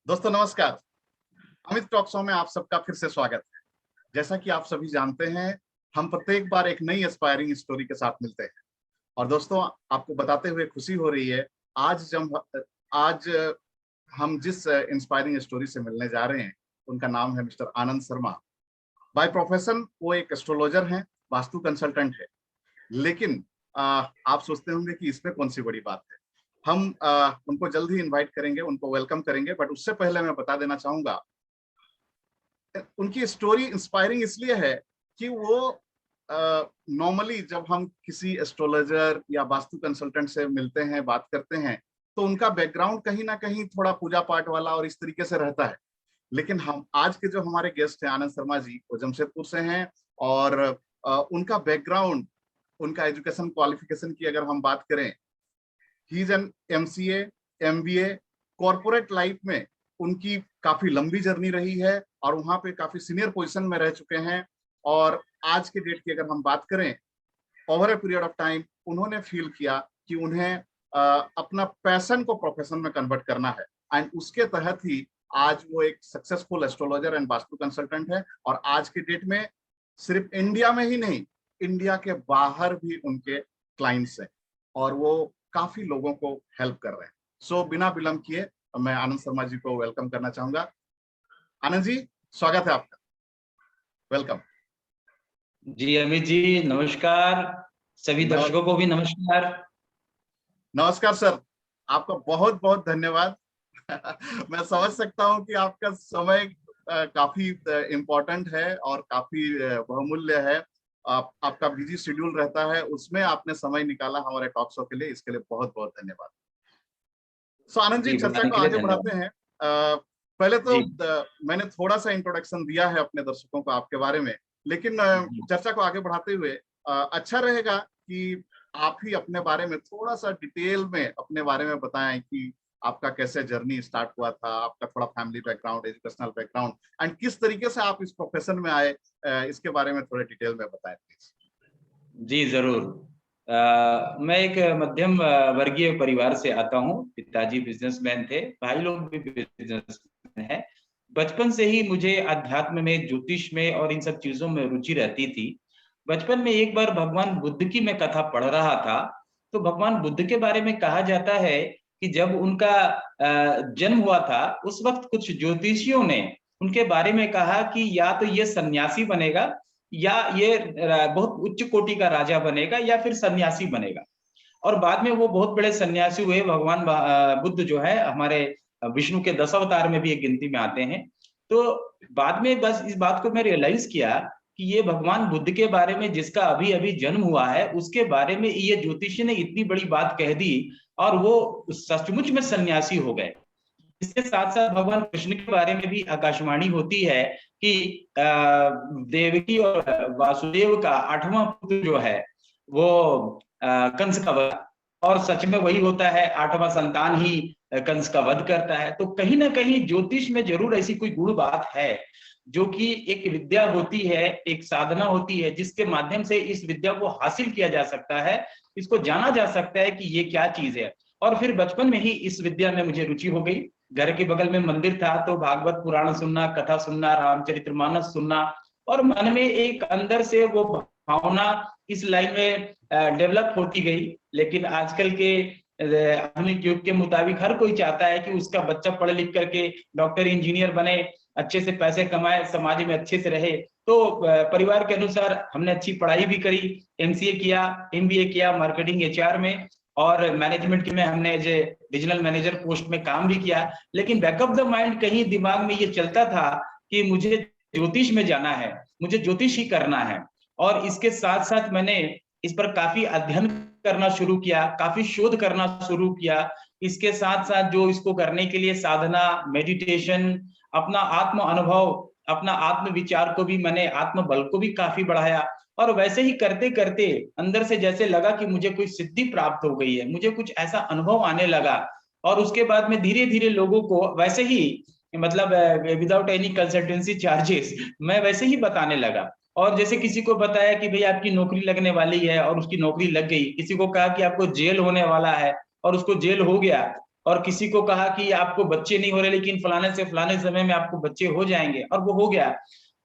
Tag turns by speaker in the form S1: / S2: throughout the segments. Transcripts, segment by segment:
S1: दोस्तों नमस्कार। Amit talk show में आप सबका फिर से स्वागत है। जैसा कि आप सभी जानते हैं, हम प्रत्येक बार एक नई एस्पायरिंग स्टोरी के साथ मिलते हैं। और दोस्तों, आपको बताते हुए खुशी हो रही है, आज हम जिस इंस्पायरिंग स्टोरी से मिलने जा रहे हैं, उनका नाम है mister Anand Sharma. By profession वो एक एस्ट्रोलॉजर हैं, वास्तु कंसल्टेंट है। लेकिन आप सोचते होंगे कि इसमें कौन सी बड़ी बात है। हम उनको जल्द ही इनवाइट करेंगे, उनको वेलकम करेंगे, बट उससे पहले मैं बता देना चाहूंगा, उनकी स्टोरी इंस्पायरिंग इसलिए है कि वो नॉर्मली जब हम किसी एस्ट्रोलॉजर या वास्तु कंसल्टेंट से मिलते हैं, बात करते हैं, तो उनका बैकग्राउंड कहीं ना कहीं थोड़ा पूजा पाठ वाला और इस तरीके से रहता है। लेकिन हम आज के जो हमारे गेस्ट हैं आनंद शर्मा जी, वो जमशेदपुर से हैं। और उनका बैकग्राउंड, उनका एजुकेशन क्वालिफिकेशन की अगर हम बात करें, he is an MCA, MBA. Corporate life में उनकी काफी लंबी जर्नी रही है और वहां पे काफी सीनियर पोजीशन में रह चुके हैं। और आज के डेट की अगर हम बात करें, over a period of time उन्होंने फील किया कि उन्हें अपना पैशन को प्रोफेशन में कन्वर्ट करना है। एंड उसके तहत ही आज वो एक successful astrologer and vastu consultant है। और आज के डेट में सिर्फ इंडिया में ही नहीं, इंडिया के बाहर भी उनके क्लाइंट्स हैं और वो काफी लोगों को हेल्प कर रहे हैं। सो बिना विलंब किए मैं आनंद शर्मा जी को वेलकम करना चाहूंगा। आनंद जी, स्वागत है आपका, वेलकम।
S2: जी अमित जी नमस्कार, सभी दर्शकों को भी नमस्कार।
S1: नमस्कार सर, आपका बहुत बहुत धन्यवाद। मैं समझ सकता हूं कि आपका समय काफी इम्पोर्टेंट है और काफी बहुमूल्य है। आपका बिजी शेड्यूल रहता है, उसमें आपने समय निकाला हमारे टॉक शो के लिए, इसके लिए बहुत बहुत धन्यवाद। सो आनंद जी, चर्चा को आगे बढ़ाते हैं। पहले तो मैंने थोड़ा सा इंट्रोडक्शन दिया है अपने दर्शकों को आपके बारे में, लेकिन चर्चा को आगे बढ़ाते हुए अच्छा रहेगा कि आप ही अपने बारे में थोड़ा सा डिटेल में अपने बारे में बताएं कि आपका कैसे जर्नी स्टार्ट हुआ था, आपका थोड़ा family background, educational background, and किस तरीके से आप इस प्रोफेशन में आए, इसके बारे में थोड़े डिटेल में बताएं प्लीज।
S2: जी जरूर। मैं एक मध्यम वर्गीय परिवार से आता हूँ। पिताजी बिजनेसमैन थे, भाई लोग भी बिजनेसमैन हैं। बचपन से ही मुझे अध्यात्म में, ज्योतिष में और इन सब चीजों में रुचि रहती थी। बचपन में एक बार भगवान बुद्ध की मैं कथा पढ़ रहा था, तो भगवान बुद्ध के बारे में कहा जाता है कि जब उनका जन्म हुआ था, उस वक्त कुछ ज्योतिषियों ने उनके बारे में कहा कि या तो ये सन्यासी बनेगा, या ये बहुत उच्च कोटि का राजा बनेगा, या फिर सन्यासी बनेगा। और बाद में वो बहुत बड़े सन्यासी हुए। भगवान बुद्ध जो है हमारे विष्णु के 10 अवतार में भी एक गिनती में आते हैं। तो बाद में बस इस बात को मैं रियलाइज किया कि ये भगवान बुद्ध के बारे में, जिसका अभी अभी जन्म हुआ है, उसके बारे में ये ज्योतिषी ने इतनी बड़ी बात कह दी और वो सचमुच में सन्यासी हो गए। इसके साथ साथ भगवान कृष्ण के बारे में भी आकाशवाणी होती है कि देवकी और वासुदेव का 8वां पुत्र जो है वो कंस का वध, और सच में वही होता है, 8वां संतान ही कंस का वध करता है। तो कहीं ना कहीं ज्योतिष में जरूर ऐसी कोई गुण बात है, जो कि एक विद्या होती है, एक साधना होती है, जिसके माध्यम से इस विद्या को हासिल किया जा सकता है, इसको जाना जा सकता है कि ये क्या चीज है। और फिर बचपन में ही इस विद्या में मुझे रुचि हो गई। घर के बगल में मंदिर था, तो भागवत पुराण सुनना, कथा सुनना, रामचरितमानस सुनना, और मन में एक अंदर से वो भावना इस लाइन में डेवलप होती गई। लेकिन आजकल के आधुनिक युग के मुताबिक हर कोई चाहता है कि उसका बच्चा पढ़ लिख करके डॉक्टर, इंजीनियर बने, अच्छे से पैसे कमाए, समाज में अच्छे से रहे। तो परिवार के अनुसार हमने अच्छी पढ़ाई भी करी, एमसीए किया, एमबीए किया मार्केटिंग एचआर में, और मैनेजमेंट में हमने as a regional manager post में काम भी किया। लेकिन बैकअप द माइंड कहीं दिमाग में ये चलता था कि मुझे ज्योतिष में जाना है, मुझे ज्योतिष ही करना है। और इसके साथ साथ मैंने इस पर काफी अध्ययन करना शुरू किया, काफी शोध करना शुरू किया। इसके साथ साथ जो इसको करने के लिए साधना, मेडिटेशन, अपना आत्म अनुभव, अपना आत्म विचार को भी मैंने, आत्म बल को भी काफी बढ़ाया। और वैसे ही करते करते अंदर से जैसे लगा कि मुझे कोई सिद्धि प्राप्त हो गई है, मुझे कुछ ऐसा अनुभव आने लगा। और उसके बाद में धीरे धीरे लोगों को वैसे ही, मतलब विदाउट एनी कंसल्टेंसी चार्जेस, मैं वैसे ही बताने लगा। और जैसे किसी को बताया कि भाई आपकी नौकरी लगने वाली है, और उसकी नौकरी लग गई। किसी को कहा कि आपको जेल होने वाला है, और उसको जेल हो गया। और किसी को कहा कि आपको बच्चे नहीं हो रहे लेकिन फलाने से फलाने समय में आपको बच्चे हो जाएंगे, और वो हो गया।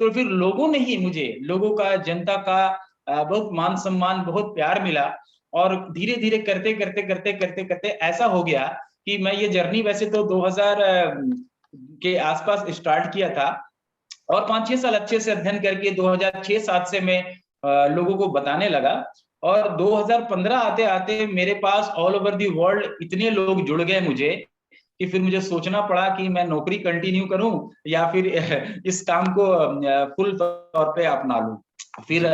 S2: तो फिर लोगों ने ही मुझे, लोगों का, जनता का बहुत मान सम्मान, बहुत प्यार मिला। और धीरे धीरे करते करते करते करते करते ऐसा हो गया कि मैं ये जर्नी वैसे तो 2000 के आसपास स्टार्ट किया था, और 5-6 साल अच्छे से अध्ययन करके 2006-07 से मैं लोगों को बताने लगा। और 2015 आते आते मेरे पास ऑल ओवर दी वर्ल्ड इतने लोग जुड़ गए मुझे कि फिर मुझे सोचना पड़ा कि मैं नौकरी कंटिन्यू करूं या फिर इस काम को फुल तौर पे अपना लूं। फिर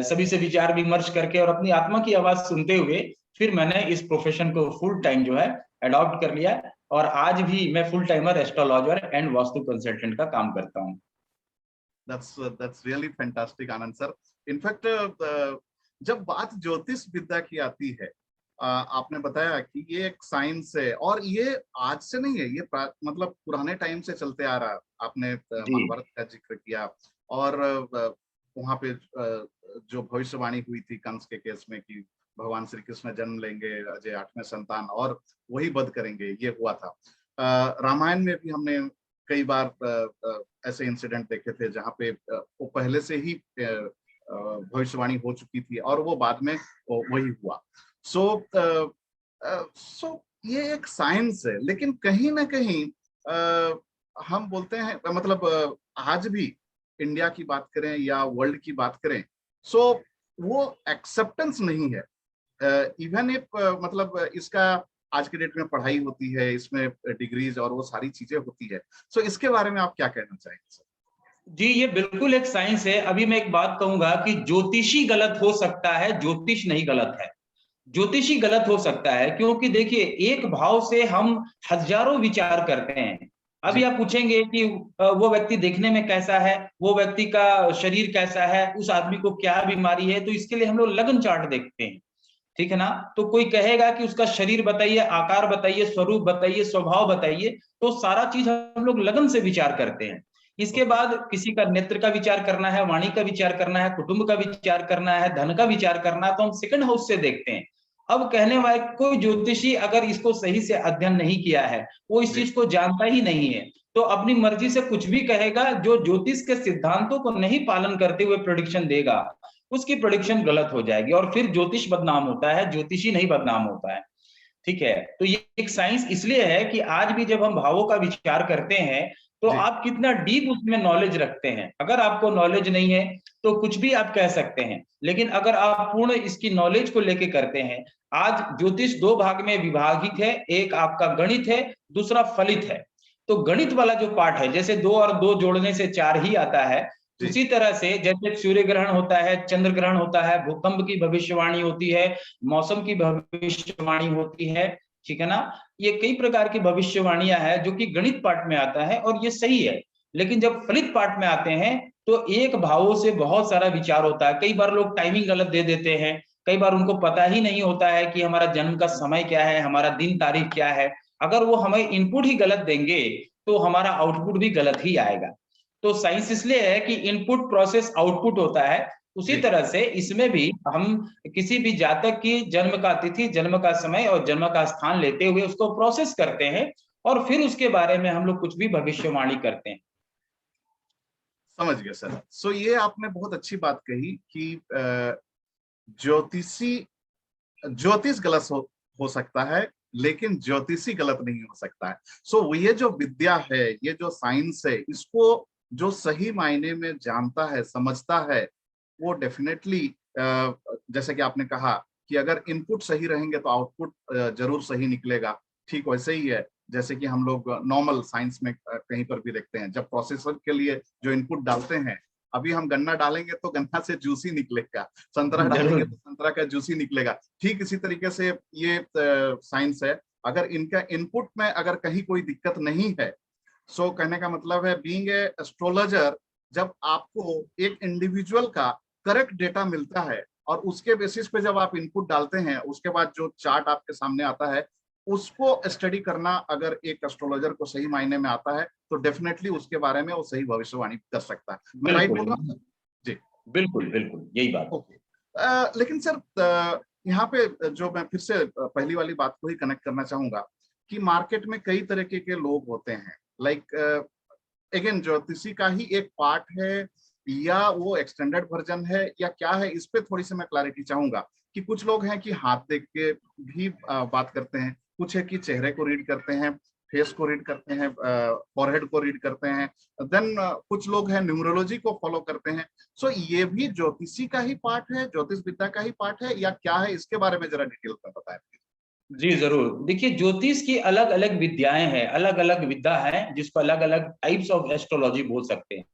S2: सभी से विचार विमर्श करके और अपनी आत्मा की आवाज सुनते हुए फिर मैंने इस प्रोफेशन को फुल टाइम जो है अडॉप्ट कर लिया। और आज भी मैं full timer astrologer and vastu consultant का काम करता हूँ।
S1: That's really fantastic, Anand sir. In fact जब बात ज्योतिष विद्या की आती है, आपने बताया कि ये एक साइंस है और ये आज से नहीं है, ये मतलब पुराने टाइम से चलते आ रहा। आपने महाभारत का जिक्र किया और वहां पे जो भविष्यवाणी हुई थी कंस के केस में कि भगवान श्री कृष्ण जन्म लेंगे, अजय 8वें संतान, और वही वध करेंगे, ये हुआ था। रामायण में भी हमने कई बार ऐसे इंसिडेंट देखे थे जहाँ पे वो पहले से ही भविष्यवाणी हो चुकी थी और वो बाद में वही हुआ। सो ये एक साइंस है, लेकिन कहीं ना कहीं हम बोलते हैं, मतलब आज भी इंडिया की बात करें या वर्ल्ड की बात करें, सो वो एक्सेप्टेंस नहीं है। इवन एक मतलब इसका आज के डेट में पढ़ाई होती है, इसमें डिग्रीज और वो सारी चीजें होती है। सो इसके बारे में आप क्या कहना चाहेंगे सर?
S2: जी, ये बिल्कुल एक साइंस है। अभी मैं एक बात कहूंगा कि ज्योतिषी गलत हो सकता है, ज्योतिष नहीं गलत है। ज्योतिषी गलत हो सकता है क्योंकि देखिए, एक भाव से हम हजारों विचार करते हैं। अभी आप पूछेंगे कि वो व्यक्ति देखने में कैसा है, वो व्यक्ति का शरीर कैसा है, उस आदमी को क्या बीमारी है, तो इसके लिए हम लोग लगन चार्ट देखते हैं, ठीक है ना। तो कोई कहेगा कि उसका शरीर बताइए, आकार बताइए, स्वरूप बताइए, स्वभाव बताइए, तो सारा चीज हम लोग लगन से विचार करते हैं। इसके बाद किसी का नेत्र का विचार करना है, वाणी का विचार करना है, कुटुंब का विचार करना है, धन का विचार करना है, तो हम सेकंड हाउस से देखते हैं। अब कहने वाले कोई ज्योतिषी अगर इसको सही से अध्ययन नहीं किया है, वो इस चीज को जानता ही नहीं है, तो अपनी मर्जी से कुछ भी कहेगा, जो ज्योतिष के सिद्धांतों को नहीं पालन करते हुए प्रेडिक्शन देगा, उसकी प्रेडिक्शन गलत हो जाएगी और फिर ज्योतिष बदनाम होता है, ज्योतिषी नहीं बदनाम होता है। ठीक है, तो ये एक साइंस इसलिए है कि आज भी जब हम भावों का विचार करते हैं तो आप कितना डीप उसमें नॉलेज रखते हैं। अगर आपको नॉलेज नहीं है तो कुछ भी आप कह सकते हैं, लेकिन अगर आप पूर्ण इसकी नॉलेज को लेके करते हैं। आज ज्योतिष दो भाग में विभाजित है, एक आपका गणित है, दूसरा फलित है। तो गणित वाला जो पार्ट है, जैसे 2 और 2 जोड़ने से 4 ही आता है, उसी तरह से जैसे सूर्य ग्रहण होता है, चंद्र ग्रहण होता है, भूकंप की भविष्यवाणी होती है, मौसम की भविष्यवाणी होती है, ठीक है ना। ये कई प्रकार की भविष्यवाणियां हैं जो कि गणित पार्ट में आता है और ये सही है। लेकिन जब फलित पार्ट में आते हैं तो एक भावों से बहुत सारा विचार होता है। कई बार लोग टाइमिंग गलत दे देते हैं, कई बार उनको पता ही नहीं होता है कि हमारा जन्म का समय क्या है, हमारा दिन तारीख क्या है। अगर वो हमें इनपुट ही गलत देंगे तो हमारा आउटपुट भी गलत ही आएगा। तो साइंस इसलिए है कि इनपुट प्रोसेस आउटपुट होता है, उसी तरह से इसमें भी हम किसी भी जातक की जन्म का तिथि, जन्म का समय और जन्म का स्थान लेते हुए उसको प्रोसेस करते हैं और फिर उसके बारे में हम लोग कुछ भी भविष्यवाणी करते हैं।
S1: समझ गया सर। सो ये आपने बहुत अच्छी बात कही कि ज्योतिष गलत हो सकता है, लेकिन ज्योतिषी गलत नहीं हो सकता है। सो ये जो विद्या है, ये जो साइंस है, इसको जो सही मायने में जानता है, समझता है, वो डेफिनेटली जैसे कि आपने कहा कि अगर इनपुट सही रहेंगे तो आउटपुट जरूर सही निकलेगा। ठीक वैसे ही है जैसे कि हम लोग नॉर्मल साइंस में कहीं पर भी देखते हैं, जब प्रोसेसर के लिए जो इनपुट डालते हैं, अभी हम गन्ना डालेंगे तो गन्ना से जूस ही निकलेगा, संतरा डालेंगे तो संतरा का जूस ही निकलेगा। ठीक इसी तरीके से ये साइंस है। अगर इनका इनपुट में अगर कहीं कोई दिक्कत नहीं है, सो कहने का मतलब है बीइंग ए एस्ट्रोलॉजर, जब आपको एक इंडिविजुअल का करेक्ट डेटा मिलता है और उसके बेसिस पे जब आप इनपुट डालते हैं, उसके बाद जो चार्ट आपके सामने आता है, उसको स्टडी करना अगर एक एस्ट्रोलॉजर को सही मायने में आता है तो डेफिनेटली उसके बारे में वो सही भविष्यवाणी कर सकता है। मैं राइट बोल रहा हूँ जी?
S2: बिल्कुल बिल्कुल यही बात।
S1: ओके। लेकिन सर यहाँ पे जो मैं फिर से पहली वाली बात को ही कनेक्ट करना चाहूंगा कि मार्केट में कई तरीके के लोग होते हैं, लाइक अगेन ज्योतिषी का ही एक पार्ट है या वो एक्सटेंडेड वर्जन है या क्या है, इस पे थोड़ी सी मैं क्लैरिटी चाहूंगा। कि कुछ लोग हैं कि हाथ देख के भी बात करते हैं, कुछ है कि चेहरे को रीड करते हैं, फेस को रीड करते हैं, फॉरहेड को रीड करते हैं, देन कुछ लोग हैं न्यूमरोलॉजी को फॉलो करते हैं। सो ये भी ज्योतिषी का ही पार्ट है, ज्योतिष विद्या का ही पार्ट है या क्या है, इसके बारे में जरा डिटेल में बताएं।
S2: जी जरूर। देखिए, ज्योतिष की अलग अलग विद्याएं हैं, अलग अलग विद्या है, जिसको अलग अलग टाइप्स ऑफ एस्ट्रोलॉजी बोल सकते हैं।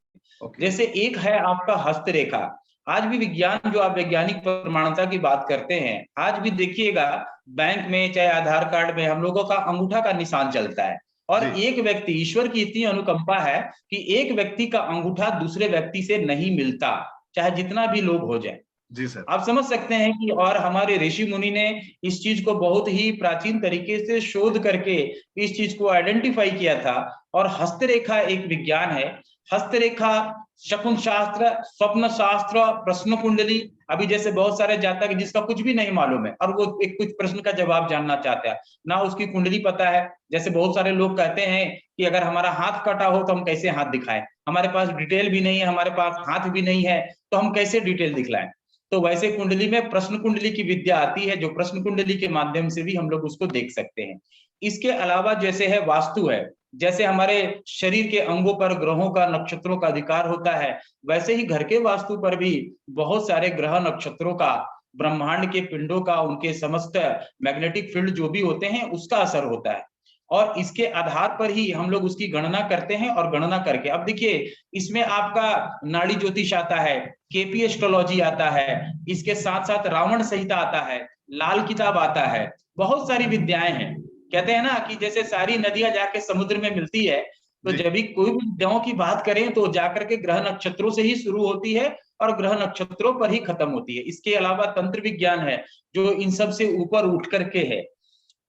S1: ओके।
S2: जैसे एक है आपका हस्तरेखा। आज भी विज्ञान, जो आप वैज्ञानिक प्रमाणता की बात करते हैं, आज भी देखिएगा बैंक में चाहे आधार कार्ड में हम लोगों का अंगूठा का निशान चलता है। और
S1: जी
S2: एक व्यक्ति, ईश्वर की इतनी अनुकंपा है कि एक व्यक्ति का अंगूठा दूसरे व्यक्ति से नहीं मिलता, चाहे जितना भी लोग हो जाए।
S1: जी सर।
S2: आप समझ सकते हैं कि, और हमारे ऋषि मुनि ने इस चीज को बहुत ही प्राचीन तरीके से शोध करके इस चीज को आइडेंटिफाई किया था। और हस्तरेखा एक विज्ञान है। हस्तरेखा, शकुन शास्त्र, स्वप्न शास्त्र, प्रश्न कुंडली। अभी जैसे बहुत सारे जातक जिसका कुछ भी नहीं मालूम है और वो एक कुछ प्रश्न का जवाब जानना चाहता है, ना उसकी कुंडली पता है। जैसे बहुत सारे लोग कहते हैं कि अगर हमारा हाथ कटा हो तो हम कैसे हाथ दिखाएं, हमारे पास डिटेल भी नहीं है, हमारे पास हाथ भी नहीं है, तो हम कैसे डिटेल दिखलाएं। तो वैसे कुंडली में प्रश्न कुंडली की विद्या आती है, जो प्रश्न कुंडली के माध्यम से भी हम लोग उसको देख सकते हैं। इसके अलावा जैसे है वास्तु है, जैसे हमारे शरीर के अंगों पर ग्रहों का, नक्षत्रों का अधिकार होता है, वैसे ही घर के वास्तु पर भी बहुत सारे ग्रह नक्षत्रों का, ब्रह्मांड के पिंडों का, उनके समस्त मैग्नेटिक फील्ड जो भी होते हैं उसका असर होता है। और इसके आधार पर ही हम लोग उसकी गणना करते हैं। और गणना करके, अब देखिए, इसमें आपका नाड़ी ज्योतिष आता है, केपी एस्ट्रोलॉजी आता है, इसके साथ साथ रावण संहिता आता है, लाल किताब आता है, बहुत सारी विद्याएं हैं। कहते हैं ना कि जैसे सारी नदियां जाके समुद्र में मिलती है, तो
S1: जी
S2: जब भी कोई भी विद्याओं की बात करें तो जाकर के ग्रह नक्षत्रों से ही शुरू होती है और ग्रह नक्षत्रों पर ही खत्म होती है। इसके अलावा तंत्र विज्ञान है, जो इन सब से ऊपर उठ करके है।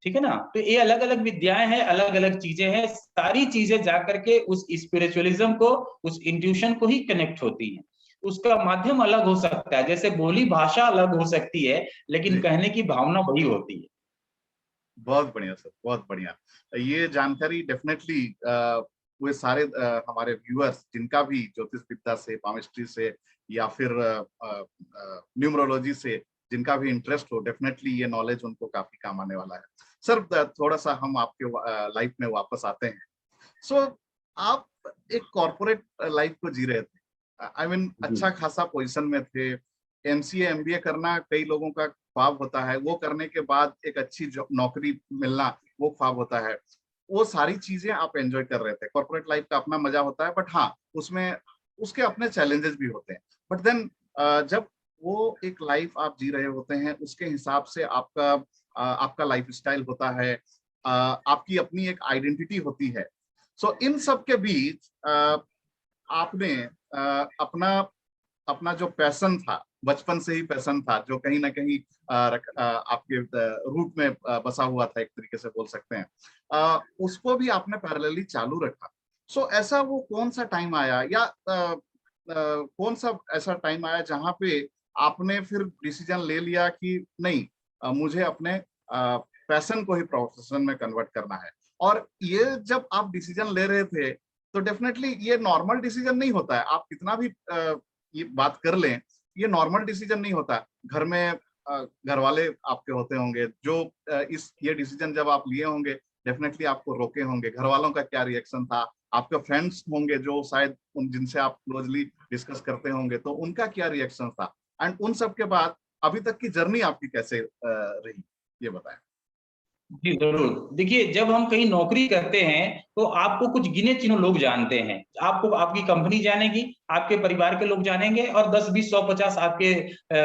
S2: ठीक है ना। तो ये अलग अलग विद्याएं हैं, अलग अलग चीजें हैं, सारी चीजें जाकर के उस स्पिरिचुअलिज्म को, उस इंट्यूशन को ही कनेक्ट होती हैं। उसका माध्यम अलग हो सकता है, जैसे बोली भाषा अलग हो सकती है, लेकिन
S1: जी।
S2: कहने की भावना वही होती है।
S1: बहुत बढ़िया सर, बहुत बढ़िया। ये जानकारी डेफिनेटली वे सारे हमारे व्यूअर्स जिनका भी ज्योतिष विद्या से, पामिस्ट्री से या फिर न्यूमरोलॉजी से जिनका भी इंटरेस्ट हो, डेफिनेटली ये नॉलेज उनको काफी काम आने वाला है। सर थोड़ा सा हम आपके लाइफ में वापस आते हैं। सो आप एक कॉर्पोरेट लाइफ को जी रहे थे, आई मीन अच्छा खासा पोजीशन में थे, एमसीए एमबीए करना कई लोगों का ख्वाब होता है, वो करने के बाद एक अच्छी नौकरी मिलना वो ख्वाब होता है। वो सारी चीजें आप एंजॉय कर रहे थे, कॉर्पोरेट लाइफ का अपना मजा होता है, बट हाँ उसमें उसके अपने चैलेंजेस भी होते हैं। बट देन जब वो एक लाइफ आप जी रहे होते हैं, उसके हिसाब से आपका लाइफ स्टाइल होता है, आपकी अपनी एक आइडेंटिटी होती है। सो इन सब के बीच आपने अपना अपना जो पैशन था, बचपन से ही पैशन था, जो कहीं ना कहीं आपके रूट में बसा हुआ था, एक तरीके से बोल सकते हैं, उसको भी आपने पैरेलली चालू रखा। सो ऐसा वो कौन सा टाइम आया या कौन सा ऐसा टाइम आया जहां पे आपने फिर डिसीजन ले लिया कि नहीं, मुझे अपने पैशन को ही प्रोफेशन में कन्वर्ट करना है? और ये जब आप डिसीजन ले रहे थे तो डेफिनेटली ये नॉर्मल डिसीजन नहीं होता है, आप कितना भी ये बात कर लें, ये नॉर्मल डिसीजन नहीं होता। घर में घर वाले आपके होते होंगे जो ये डिसीजन जब आप लिए होंगे, डेफिनेटली आपको रोके होंगे। घर वालों का क्या रिएक्शन था? आपके फ्रेंड्स होंगे जो शायद जिनसे आप क्लोजली डिस्कस करते होंगे, तो उनका क्या रिएक्शन था? एंड उन सब के बाद अभी तक की जर्नी आपकी कैसे रही, ये बताएं।
S2: जी जरूर। देखिए, जब हम कहीं नौकरी करते हैं तो आपको कुछ गिने चुने लोग जानते हैं, आपको आपकी कंपनी जानेगी, आपके परिवार के लोग जानेंगे, और 10 20 100 50 आपके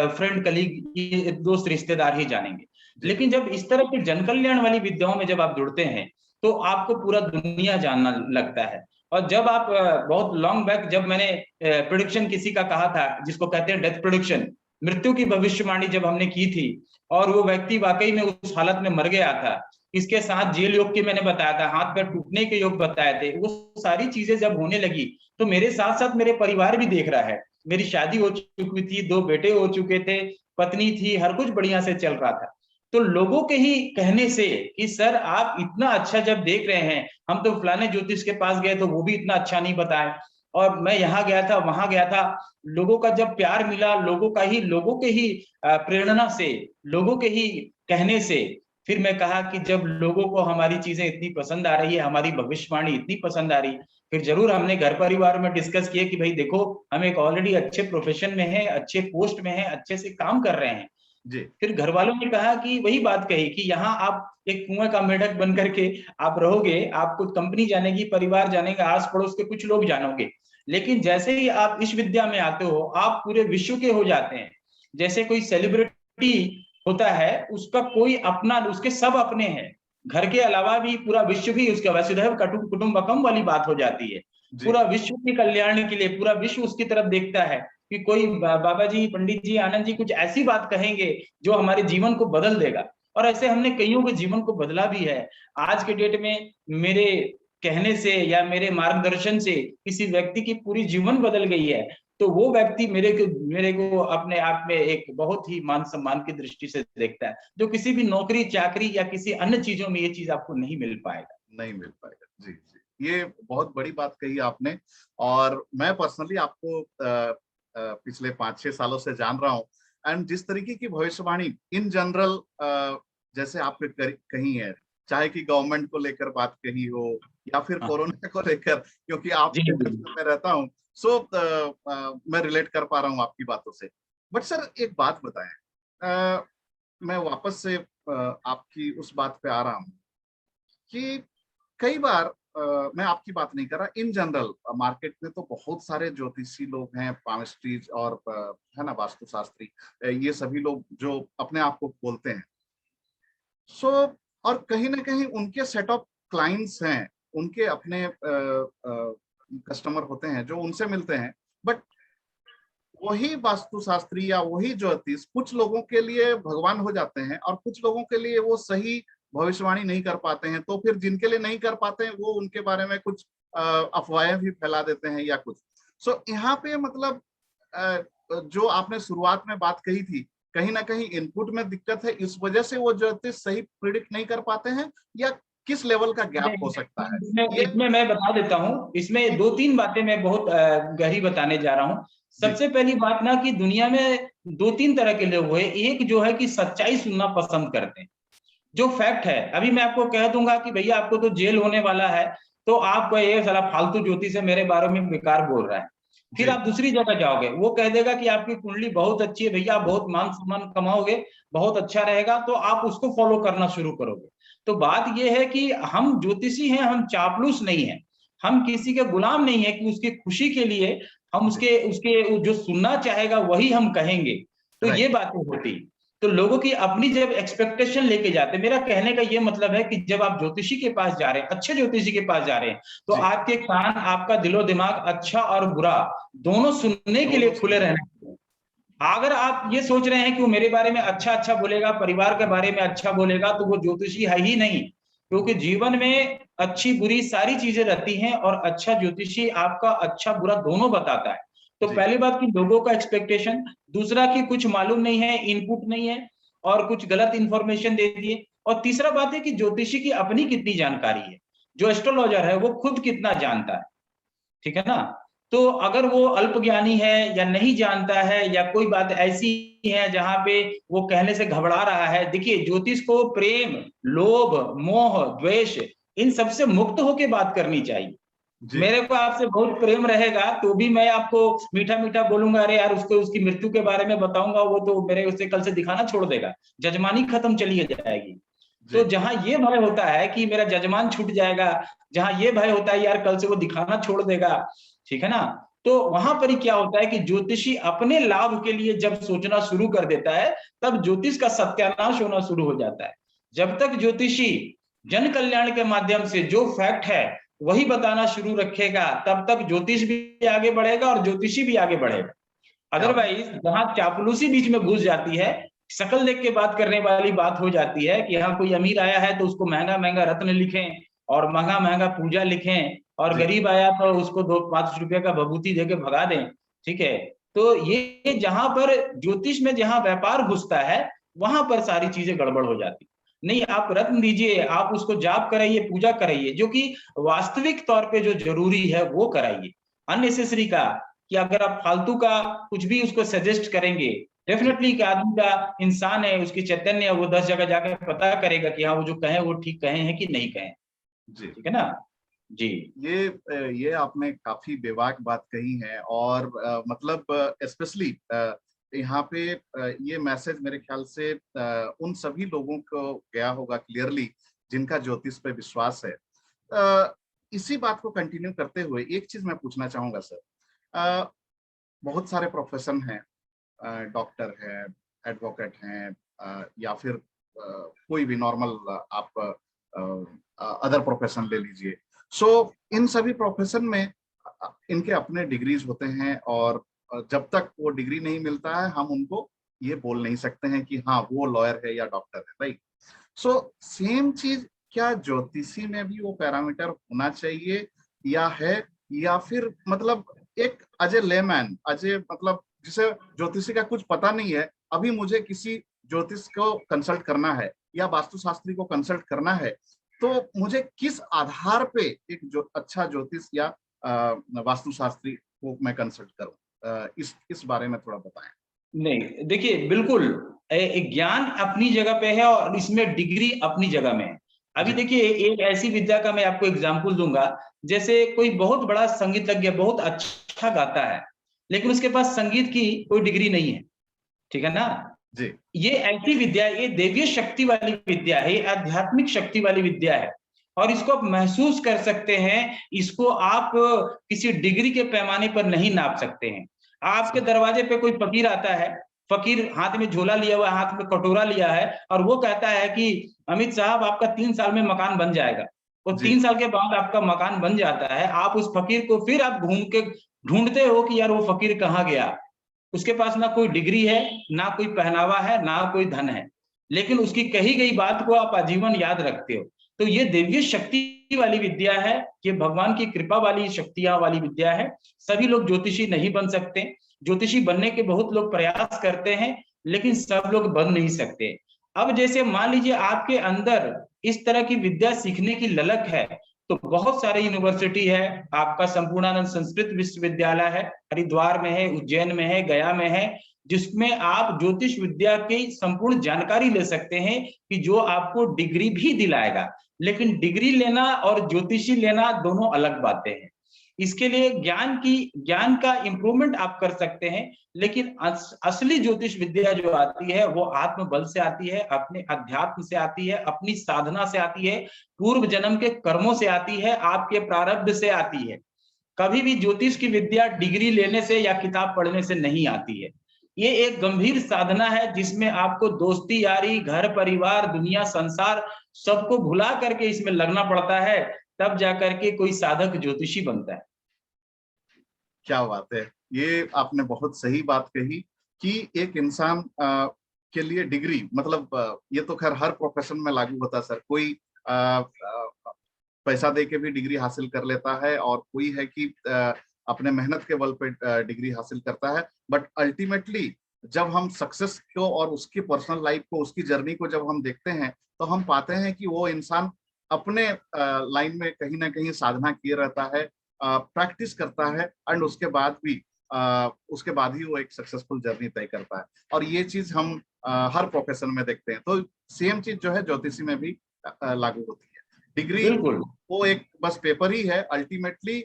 S2: फ्रेंड कलीग, दोस्त रिश्तेदार ही जानेंगे। लेकिन जब इस तरह की जन कल्याण वाली विद्याओं में जब आप जुड़ते हैं तो आपको पूरा दुनिया जानना लगता है। और जब आप बहुत लॉन्ग बैक, जब मैंने प्रेडिक्शन किसी का कहा था, जिसको कहते हैं डेथ प्रेडिक्शन, मृत्यु की भविष्यवाणी जब हमने की थी, और वो व्यक्ति वाकई में उस हालत में मर गया था, इसके साथ जेल योग की मैंने बताया था, हाथ पैर टूटने के योग बताए थे, वो सारी चीजें जब होने लगी तो मेरे साथ साथ मेरे परिवार भी देख रहा है। मेरी शादी हो चुकी थी, 2 बेटे हो चुके थे, पत्नी थी, हर कुछ बढ़िया से चल रहा था। तो लोगों के ही कहने से कि सर आप इतना अच्छा जब देख रहे हैं, हम तो फलाने ज्योतिष के पास गए तो वो भी इतना अच्छा नहीं बताए, और मैं यहाँ गया था वहां गया था, लोगों का जब प्यार मिला, लोगों के ही प्रेरणा से, लोगों के ही कहने से, फिर मैं कहा कि जब लोगों को हमारी चीजें इतनी पसंद आ रही है, हमारी भविष्यवाणी इतनी पसंद आ रही, फिर जरूर हमने घर परिवार में डिस्कस किया कि भाई देखो हम एक ऑलरेडी अच्छे प्रोफेशन में है, अच्छे पोस्ट में है, अच्छे से काम कर रहे हैं।
S1: जी
S2: फिर घर वालों ने कहा कि वही बात कही कि यहाँ आप एक कुएं का मेढक बन करके आप रहोगे, आपको कंपनी जानेगी, परिवार जानेगा, आस पड़ोस के कुछ लोग जानोगे, लेकिन जैसे ही आप इस विद्या में आते हो आप पूरे विश्व के हो जाते हैं। जैसे कोई सेलिब्रिटी होता है, उसका कोई अपना, उसके सब अपने हैं, घर के अलावा भी पूरा विश्व भी उसका, वसुधैव कुटुंबकम वाली बात हो जाती है।
S1: जी
S2: पूरा विश्व के कल्याण के लिए पूरा विश्व उसकी तरफ देखता है कि कोई बाबा जी, पंडित जी, आनंद जी कुछ ऐसी बात कहेंगे जो हमारे जीवन को बदल देगा। और ऐसे हमने कईयों के जीवन को बदला भी है। आज के डेट में मेरे कहने से या मेरे मार्गदर्शन से किसी व्यक्ति की पूरी जीवन बदल गई है, तो वो व्यक्ति मेरे को अपने आप में एक बहुत ही मान सम्मान की दृष्टि से देखता है, जो किसी भी नौकरी चाकरी या किसी अन्य चीजों में ये चीज आपको नहीं मिल पाएगा।
S1: नहीं मिल पाएगा। जी जी, ये बहुत बड़ी बात कही आपने। और मैं पर्सनली आपको पिछले 5-6 सालों से जान रहा हूँ, एंड जिस तरीके की भविष्यवाणी इन जनरल जैसे आपने कही है, चाहे कि गवर्नमेंट को लेकर बात कही हो या फिर कोरोना को लेकर, क्योंकि आपके में रहता हूँ, सो मैं रिलेट कर पा रहा हूँ आपकी बातों से। बट सर एक बात बताएं, मैं वापस से आपकी उस बात पे आ रहा हूँ कि कई बार मैं आपकी बात नहीं कर रहा, इन जनरल मार्केट में तो बहुत सारे ज्योतिषी लोग हैं, पामिस्ट्रीज और है ना, वास्तुशास्त्री, ये सभी लोग जो अपने आप को बोलते हैं। सो और कहीं ना कहीं उनके सेट ऑफ क्लाइंट्स हैं, उनके अपने कस्टमर होते हैं जो उनसे मिलते हैं। बट वही वास्तुशास्त्री या वही ज्योतिष कुछ लोगों के लिए भगवान हो जाते हैं और कुछ लोगों के लिए वो सही भविष्यवाणी नहीं कर पाते हैं। तो फिर जिनके लिए नहीं कर पाते हैं वो उनके बारे में कुछ अफवाहें भी फैला देते हैं या कुछ। सो यहाँ पे मतलब जो आपने शुरुआत में बात कही थी, कहीं ना कहीं इनपुट में दिक्कत है, इस वजह से वो ज्योतिष सही प्रिडिक्ट नहीं कर पाते हैं, या किस लेवल का गैप हो सकता है?
S2: इसमें मैं बता देता हूँ, इसमें 2-3 बातें मैं बहुत गहरी बताने जा रहा हूँ। सबसे पहली बात ना कि दुनिया में 2-3 तरह के लोग हुए। एक जो है कि सच्चाई सुनना पसंद करते हैं, जो फैक्ट है। अभी मैं आपको कह दूंगा कि भैया आपको तो जेल होने वाला है, तो आपको ये साला फालतू ज्योतिष से मेरे बारे में बेकार बोल रहा है। फिर आप दूसरी जगह जाओगे, वो कह देगा कि आपकी कुंडली बहुत अच्छी है भैया, बहुत मान सम्मान कमाओगे, बहुत अच्छा रहेगा, तो आप उसको फॉलो करना शुरू करोगे। तो बात यह है कि हम ज्योतिषी हैं, हम चापलूस नहीं है, हम किसी के गुलाम नहीं है कि उसकी खुशी के लिए हम उसके उसके जो सुनना चाहेगा वही हम कहेंगे। तो ये बातें होती। तो लोगों की अपनी जब एक्सपेक्टेशन लेके जाते, मेरा कहने का ये मतलब है कि जब आप ज्योतिषी के पास जा रहे हैं, अच्छे ज्योतिषी के पास जा रहे हैं, तो आपके कान, आपका दिलो दिमाग अच्छा और बुरा दोनों सुनने के लिए खुले रहना चाहिए। अगर आप ये सोच रहे हैं कि वो मेरे बारे में अच्छा अच्छा बोलेगा, परिवार के बारे में अच्छा बोलेगा, तो वो ज्योतिषी है ही नहीं। क्योंकि जीवन में अच्छी बुरी सारी चीजें रहती हैं और अच्छा ज्योतिषी आपका अच्छा बुरा दोनों बताता है। तो पहली बात कि लोगों का एक्सपेक्टेशन, दूसरा कि कुछ मालूम नहीं है, इनपुट नहीं है और कुछ गलत इंफॉर्मेशन दे दिए, और तीसरा बात है कि ज्योतिषी की अपनी कितनी जानकारी है, जो एस्ट्रोलॉजर है वो खुद कितना जानता है। ठीक है ना? तो अगर वो अल्प ज्ञानी है या नहीं जानता है या कोई बात ऐसी है जहां पे वो कहने से घबरा रहा है, देखिए ज्योतिष को प्रेम, लोभ, मोह, द्वेष इन सबसे मुक्त होकर बात करनी चाहिए। मेरे को आपसे बहुत प्रेम रहेगा तो भी मैं आपको मीठा मीठा बोलूंगा, अरे यार उसको उसकी मृत्यु के बारे में बताऊंगा, वो तो मेरे उससे कल से दिखाना छोड़ देगा, जजमानी खत्म चली जाएगी। तो जहां ये भय होता है कि मेरा जजमान छूट जाएगा, जहां ये भय होता है यार कल से वो दिखाना छोड़ देगा, ठीक है ना, तो वहां पर ही क्या होता है कि ज्योतिषी अपने लाभ के लिए जब सोचना शुरू कर देता है, तब ज्योतिष का सत्यानाश होना शुरू हो जाता है। जब तक ज्योतिषी जन कल्याण के माध्यम से जो फैक्ट है वही बताना शुरू रखेगा, तब तक ज्योतिष भी आगे बढ़ेगा और ज्योतिषी भी आगे बढ़ेगा। अदरवाइज जहां चापलूसी बीच में घुस जाती है, शकल देख के बात करने वाली बात हो जाती है कि हाँ कोई अमीर आया है तो उसको महंगा महंगा रत्न लिखें और महंगा महंगा पूजा लिखें, और गरीब आया तो उसको 2-5 रुपए का भभूति देके भगा दें। ठीक है, तो ये जहां पर ज्योतिष में जहां व्यापार घुसता है, वहां पर सारी चीजें गड़बड़ हो जाती। नहीं, आप रत्न दीजिए, आप उसको जाप कराइए, पूजा कराइए, जो कि वास्तविक तौर पे जो जरूरी है वो कराइए। अननेसेसरी का, कि अगर आप फालतू का कुछ भी उसको सजेस्ट करेंगे,
S1: जी
S2: डेफिनेटली कि आदमी का इंसान है, उसकी चैतन्य है, वो 10 जगह जाकर पता करेगा कि हाँ वो जो कहे वो ठीक कहे हैं कि नहीं कहे।
S1: जी।
S2: ठीक है ना? जी
S1: ये आपने काफी बेबाक बात कही है, और मतलब स्पेशली यहाँ पे ये मैसेज मेरे ख्याल से उन सभी लोगों को गया होगा क्लियरली जिनका ज्योतिष पे विश्वास है। इसी बात को कंटिन्यू करते हुए एक चीज मैं पूछना चाहूंगा सर। बहुत सारे प्रोफेशन हैं, डॉक्टर है, एडवोकेट हैं, या फिर कोई भी नॉर्मल आप अदर प्रोफेशन ले लीजिए। सो इन सभी प्रोफेशन में इनके अपने डिग्रीज होते हैं, और जब तक वो डिग्री नहीं मिलता है हम उनको ये बोल नहीं सकते हैं कि हाँ वो लॉयर है या डॉक्टर है, राइट। सो सेम चीज क्या ज्योतिषी में भी वो पैरामीटर होना चाहिए या है, या फिर मतलब एक अजय लेमैन, अजय मतलब जिसे ज्योतिषी का कुछ पता नहीं है, अभी मुझे किसी ज्योतिष को कंसल्ट करना है या वास्तुशास्त्री को कंसल्ट करना है, तो मुझे किस आधार पे एक जो अच्छा ज्योतिष या वास्तुशास्त्री को मैं कंसल्ट करूं, इस बारे में थोड़ा बताएं।
S2: नहीं, देखिए बिल्कुल, ज्ञान अपनी जगह पे है और इसमें डिग्री अपनी जगह में है। अभी
S1: जी
S2: देखिए, एक ऐसी विद्या का मैं आपको एग्जाम्पल दूंगा। जैसे कोई बहुत बड़ा संगीतज्ञ बहुत अच्छा गाता है, लेकिन उसके पास संगीत की कोई डिग्री नहीं है। ठीक है ना?
S1: जी
S2: ये ऐसी विद्या, ये देवीय शक्ति वाली विद्या है, ये आध्यात्मिक शक्ति वाली विद्या है, और इसको आप महसूस कर सकते हैं। इसको आप किसी डिग्री के पैमाने पर नहीं नाप सकते हैं। आपके दरवाजे पे कोई फकीर आता है, फकीर हाथ में झोला लिया हुआ है, हाथ में कटोरा लिया है, और वो कहता है कि अमित साहब आपका 3 साल में मकान बन जाएगा। वो
S1: जी
S2: 3 साल के बाद आपका मकान बन जाता है, आप उस फकीर को फिर आप घूम के ढूंढते हो कि यार वो फकीर कहाँ गया। उसके पास ना कोई डिग्री है, ना कोई पहनावा है, ना कोई धन है, लेकिन उसकी कही गई बात को आप आजीवन याद रखते हो। तो ये देवीय शक्ति वाली विद्या है, ये भगवान की कृपा वाली शक्तियां वाली विद्या है। सभी लोग ज्योतिषी नहीं बन सकते। ज्योतिषी बनने के बहुत लोग प्रयास करते हैं, लेकिन सब लोग बन नहीं सकते। अब जैसे मान लीजिए आपके अंदर इस तरह की विद्या सीखने की ललक है, तो बहुत सारे यूनिवर्सिटी है। आपका संपूर्णानंद संस्कृत विश्वविद्यालय है, हरिद्वार में है, उज्जैन में है, गया में है, जिसमें आप ज्योतिष विद्या की संपूर्ण जानकारी ले सकते हैं, कि जो आपको डिग्री भी दिलाएगा। लेकिन डिग्री लेना और ज्योतिषी लेना दोनों अलग बातें हैं। इसके लिए ज्ञान का इंप्रूवमेंट आप कर सकते हैं, लेकिन असली ज्योतिष विद्या जो आती है वो आत्म बल से आती है, अपने अध्यात्म से आती है, अपनी साधना से आती है, पूर्व जन्म के कर्मों से आती है, आपके प्रारब्ध से आती है। कभी भी ज्योतिष की विद्या डिग्री लेने से या किताब पढ़ने से नहीं आती है। ये एक गंभीर साधना है, जिसमें आपको दोस्ती यारी, घर परिवार, दुनिया संसार सबको भुला करके इसमें लगना पड़ता है, तब जाकर के कोई साधक ज्योतिषी बनता है।
S1: क्या बात है, ये आपने बहुत सही बात कही कि एक इंसान के लिए डिग्री मतलब ये तो खैर हर प्रोफेशन में लागू होता है सर। कोई पैसा दे के भी डिग्री हासिल कर लेता है, और कोई है कि अपने मेहनत के बल पे डिग्री हासिल करता है। बट अल्टीमेटली जब हम सक्सेस को और उसकी पर्सनल लाइफ को, उसकी जर्नी को जब हम देखते हैं, तो हम पाते हैं कि वो इंसान अपने लाइन में कहीं ना कहीं साधना किए रहता है, प्रैक्टिस करता है, एंड उसके बाद ही वो एक सक्सेसफुल जर्नी तय करता है। और ये चीज हम हर प्रोफेशन में देखते हैं। तो सेम चीज जो है ज्योतिषी में भी लागू होती है। डिग्री
S2: बिल्कुल
S1: वो एक बस पेपर ही है। अल्टीमेटली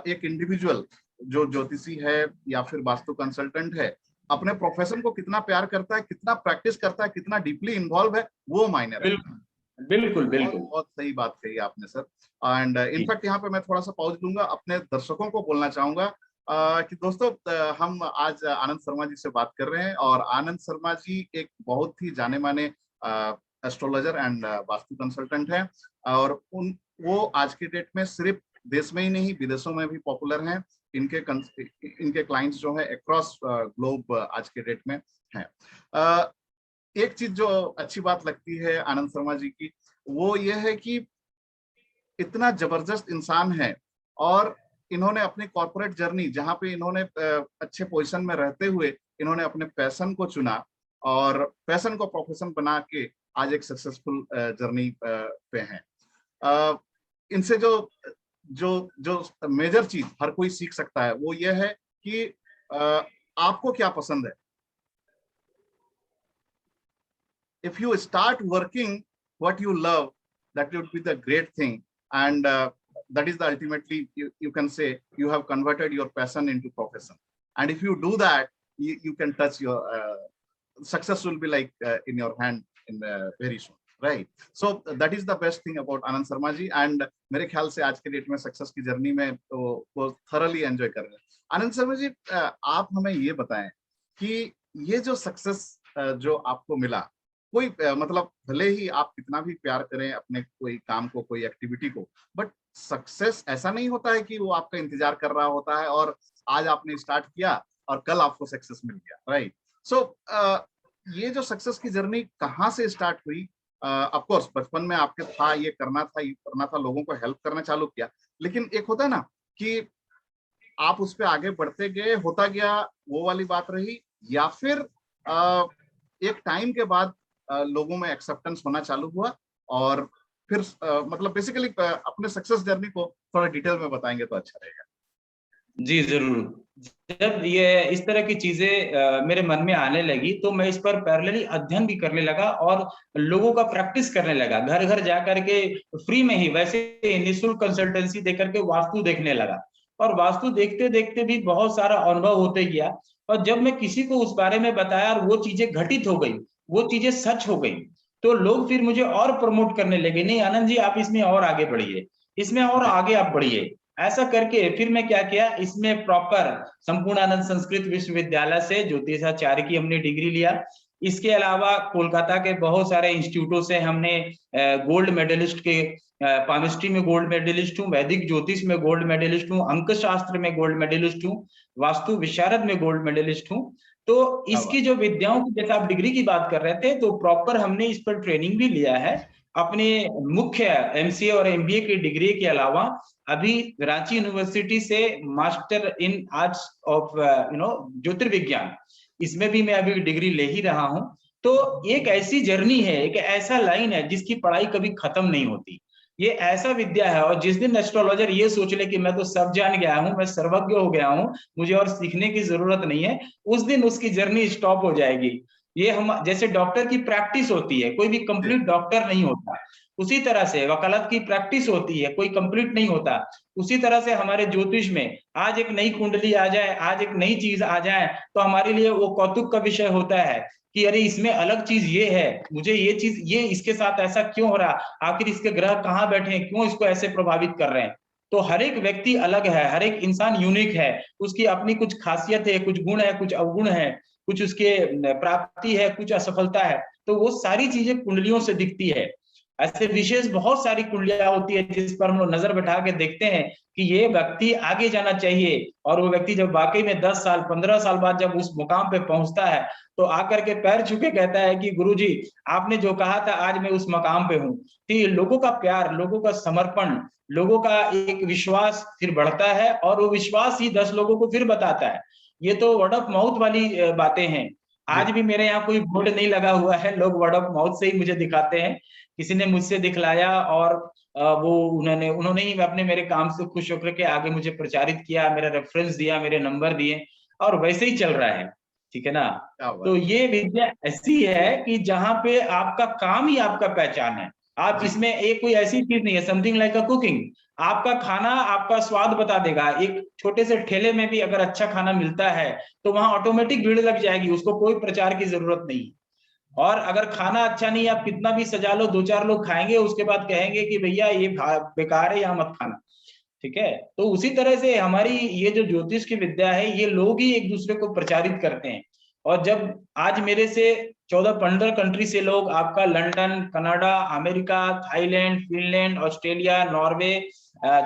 S1: एक इंडिविजुअल जो ज्योतिषी है या फिर वास्तु कंसल्टेंट है, अपने प्रोफेशन को कितना प्यार करता है, कितना प्रैक्टिस करता है, कितना डीपली इन्वॉल्व है, वो मायने रखता है।
S2: बिल्कुल बिल्कुल
S1: बहुत
S2: बिल्कुल।
S1: बहुत सही बात कही आपने सर। एंड इनफैक्ट यहाँ पे मैं थोड़ा सा पॉज लूंगा, अपने दर्शकों को बोलना चाहूंगा कि दोस्तों हम आज आनंद शर्मा जी से बात कर रहे हैं, और आनंद शर्मा जी एक बहुत ही जाने माने एस्ट्रोलॉजर एंड वास्तु कंसल्टेंट हैं, और वो आज के डेट में सिर्फ देश में ही नहीं विदेशों में भी पॉपुलर हैं। इनके क्लाइंट्स जो है अक्रॉस ग्लोब आज के डेट में हैं। एक चीज जो अच्छी बात लगती है आनंद शर्मा जी की, वो ये है कि इतना जबरदस्त इंसान है, और इन्होंने अपनी कॉर्पोरेट जर्नी, जहां पे इन्होंने अच्छे पोजीशन में रहते हुए इन्होंने अपने पैशन को चुना, और पैशन को प्रोफेशन बना के आज एक सक्सेसफुल जर्नी पे हैं। इनसे जो जो जो मेजर चीज हर कोई सीख सकता है वो ये है कि आपको क्या पसंद है। If you start working what you love, that would be the great thing, and that is the ultimately you can say you have converted your passion into profession. And if you do that, you can touch your success will be like in your hand in very soon, right? So that is the best thing about Anand Sharma ji, and मेरे ख्याल से आज के date में success की journey में तो वो thoroughly एंजॉय कर रहे हैं। आनंद शर्मा जी, आप हमें ये बताएं कि ये जो सक्सेस जो आपको मिला, कोई मतलब भले ही आप कितना भी प्यार करें अपने कोई काम को, कोई एक्टिविटी को, बट सक्सेस ऐसा नहीं होता है कि वो आपका इंतजार कर रहा होता है और आज आपने स्टार्ट किया और कल आपको सक्सेस मिल गया, राइट? सो ये जो सक्सेस की जर्नी कहाँ से स्टार्ट हुई? ऑफ कोर्स बचपन में आपके था, ये करना था, लोगों को हेल्प करना चालू किया, लेकिन एक होता है ना कि आप उस पर आगे बढ़ते गए, होता गया, वो वाली बात रही, या फिर एक टाइम के बाद लोगों में एक्सेप्टेंस होना चालू हुआ और फिर मतलब बेसिकली अपने सक्सेस जर्नी को थोड़ा डिटेल में बताएंगे तो अच्छा रहेगा।
S2: जी जरूर। जब ये इस तरह की चीजें मेरे मन में आने लगी तो मैं इस पर पैरेलली अध्ययन भी करने लगा और लोगों का प्रैक्टिस करने लगा, घर घर जाकर के फ्री में ही, वैसे निःशुल्क कंसल्टेंसी देकर के वास्तु देखने लगा। और वास्तु देखते देखते भी बहुत सारा अनुभव होते गया, और जब मैं किसी को उस बारे में बताया और वो चीजें घटित हो गई, वो चीजें सच हो गई, तो लोग फिर मुझे और प्रमोट करने लगे, नहीं आनंद जी आप इसमें और आगे बढ़िए, इसमें और आगे आप बढ़िए। ऐसा करके फिर मैं क्या किया, इसमें प्रॉपर संपूर्णानंद संस्कृत विश्वविद्यालय से ज्योतिषाचार्य की हमने डिग्री लिया। इसके अलावा कोलकाता के बहुत सारे इंस्टीट्यूटों से हमने गोल्ड मेडलिस्ट के, पामिस्ट्री में गोल्ड मेडलिस्ट हूँ, वैदिक ज्योतिष में गोल्ड मेडलिस्ट हूँ, अंक शास्त्र में गोल्ड मेडलिस्ट हूँ, वास्तु विशारद में गोल्ड मेडलिस्ट हूँ। तो इसकी जो विद्याओं की, जैसे आप डिग्री की बात कर रहे थे, तो प्रॉपर हमने इस पर ट्रेनिंग भी लिया है। अपने मुख्य एमसीए और एमबीए की डिग्री के अलावा अभी रांची यूनिवर्सिटी से मास्टर इन आर्ट्स ऑफ ज्योतिर्विज्ञान, इसमें भी मैं अभी डिग्री ले ही रहा हूं। तो एक ऐसी जर्नी है, एक ऐसा लाइन है जिसकी पढ़ाई कभी खत्म नहीं होती। ये ऐसा विद्या है, और जिस दिन एस्ट्रोलॉजर ये सोच ले कि मैं तो सब जान गया हूं, मैं सर्वज्ञ हो गया हूं, मुझे और सीखने की जरूरत नहीं है, उस दिन उसकी जर्नी स्टॉप हो जाएगी। ये हम जैसे डॉक्टर की प्रैक्टिस होती है, कोई भी कंप्लीट डॉक्टर नहीं होता, उसी तरह से वकालत की प्रैक्टिस होती है, कोई कंप्लीट नहीं होता, उसी तरह से हमारे ज्योतिष में आज एक नई कुंडली आ जाए, आज एक नई चीज आ जाए, तो हमारे लिए वो कौतुक का विषय होता है कि अरे इसमें अलग चीज ये है, मुझे ये चीज, ये इसके साथ ऐसा क्यों हो रहा, आखिर इसके ग्रह कहाँ बैठे हैं, क्यों इसको ऐसे प्रभावित कर रहे हैं। तो हर एक व्यक्ति अलग है, हर एक इंसान यूनिक है, उसकी अपनी कुछ खासियत है, कुछ गुण है, कुछ अवगुण है, कुछ उसके प्राप्ति है, कुछ असफलता है, तो वो सारी चीजें कुंडलियों से दिखती है। ऐसे विशेष बहुत सारी कुंडलियां होती है जिस पर हम लोग नजर बैठा के देखते हैं कि ये व्यक्ति आगे जाना चाहिए, और वो व्यक्ति जब वाकई में 10 साल 15 साल बाद जब उस मुकाम पे पहुंचता है, तो आकर के पैर छू के कहता है कि गुरुजी आपने जो कहा था आज मैं उस मकाम पे हूँ। तो ये लोगों का प्यार, लोगों का समर्पण, लोगों का एक विश्वास फिर बढ़ता है, और वो विश्वास ही 10 लोगों को फिर बताता है। ये तो वर्ड ऑफ माउथ वाली बातें हैं। आज भी मेरे यहाँ कोई बोर्ड नहीं लगा हुआ है, लोग वर्ड ऑफ माउथ से ही मुझे दिखाते हैं। किसी ने मुझसे दिखलाया और वो उन्होंने ही अपने मेरे काम से खुश होकर के आगे मुझे प्रचारित किया, मेरा रेफरेंस दिया, मेरे नंबर दिए, और वैसे ही चल रहा है, ठीक है ना। तो ये विद्या ऐसी है कि जहाँ पे आपका काम ही आपका पहचान है। आप इसमें एक कोई ऐसी चीज नहीं है, समथिंग लाइक अ कुकिंग, आपका खाना आपका स्वाद बता देगा। एक छोटे से ठेले में भी अगर अच्छा खाना मिलता है तो वहां ऑटोमेटिक भीड़ लग जाएगी, उसको कोई प्रचार की जरूरत नहीं। और अगर खाना अच्छा नहीं, आप कितना भी सजा लो, 2-4 लोग खाएंगे, उसके बाद कहेंगे कि भैया ये बेकार है, यहाँ मत खाना, ठीक है। तो उसी तरह से हमारी ये जो ज्योतिष की विद्या है, ये लोग ही एक दूसरे को प्रचारित करते हैं। और जब आज मेरे से 14-15 कंट्री से लोग, आपका London, Canada, America, Thailand, Finland, Australia, Norway,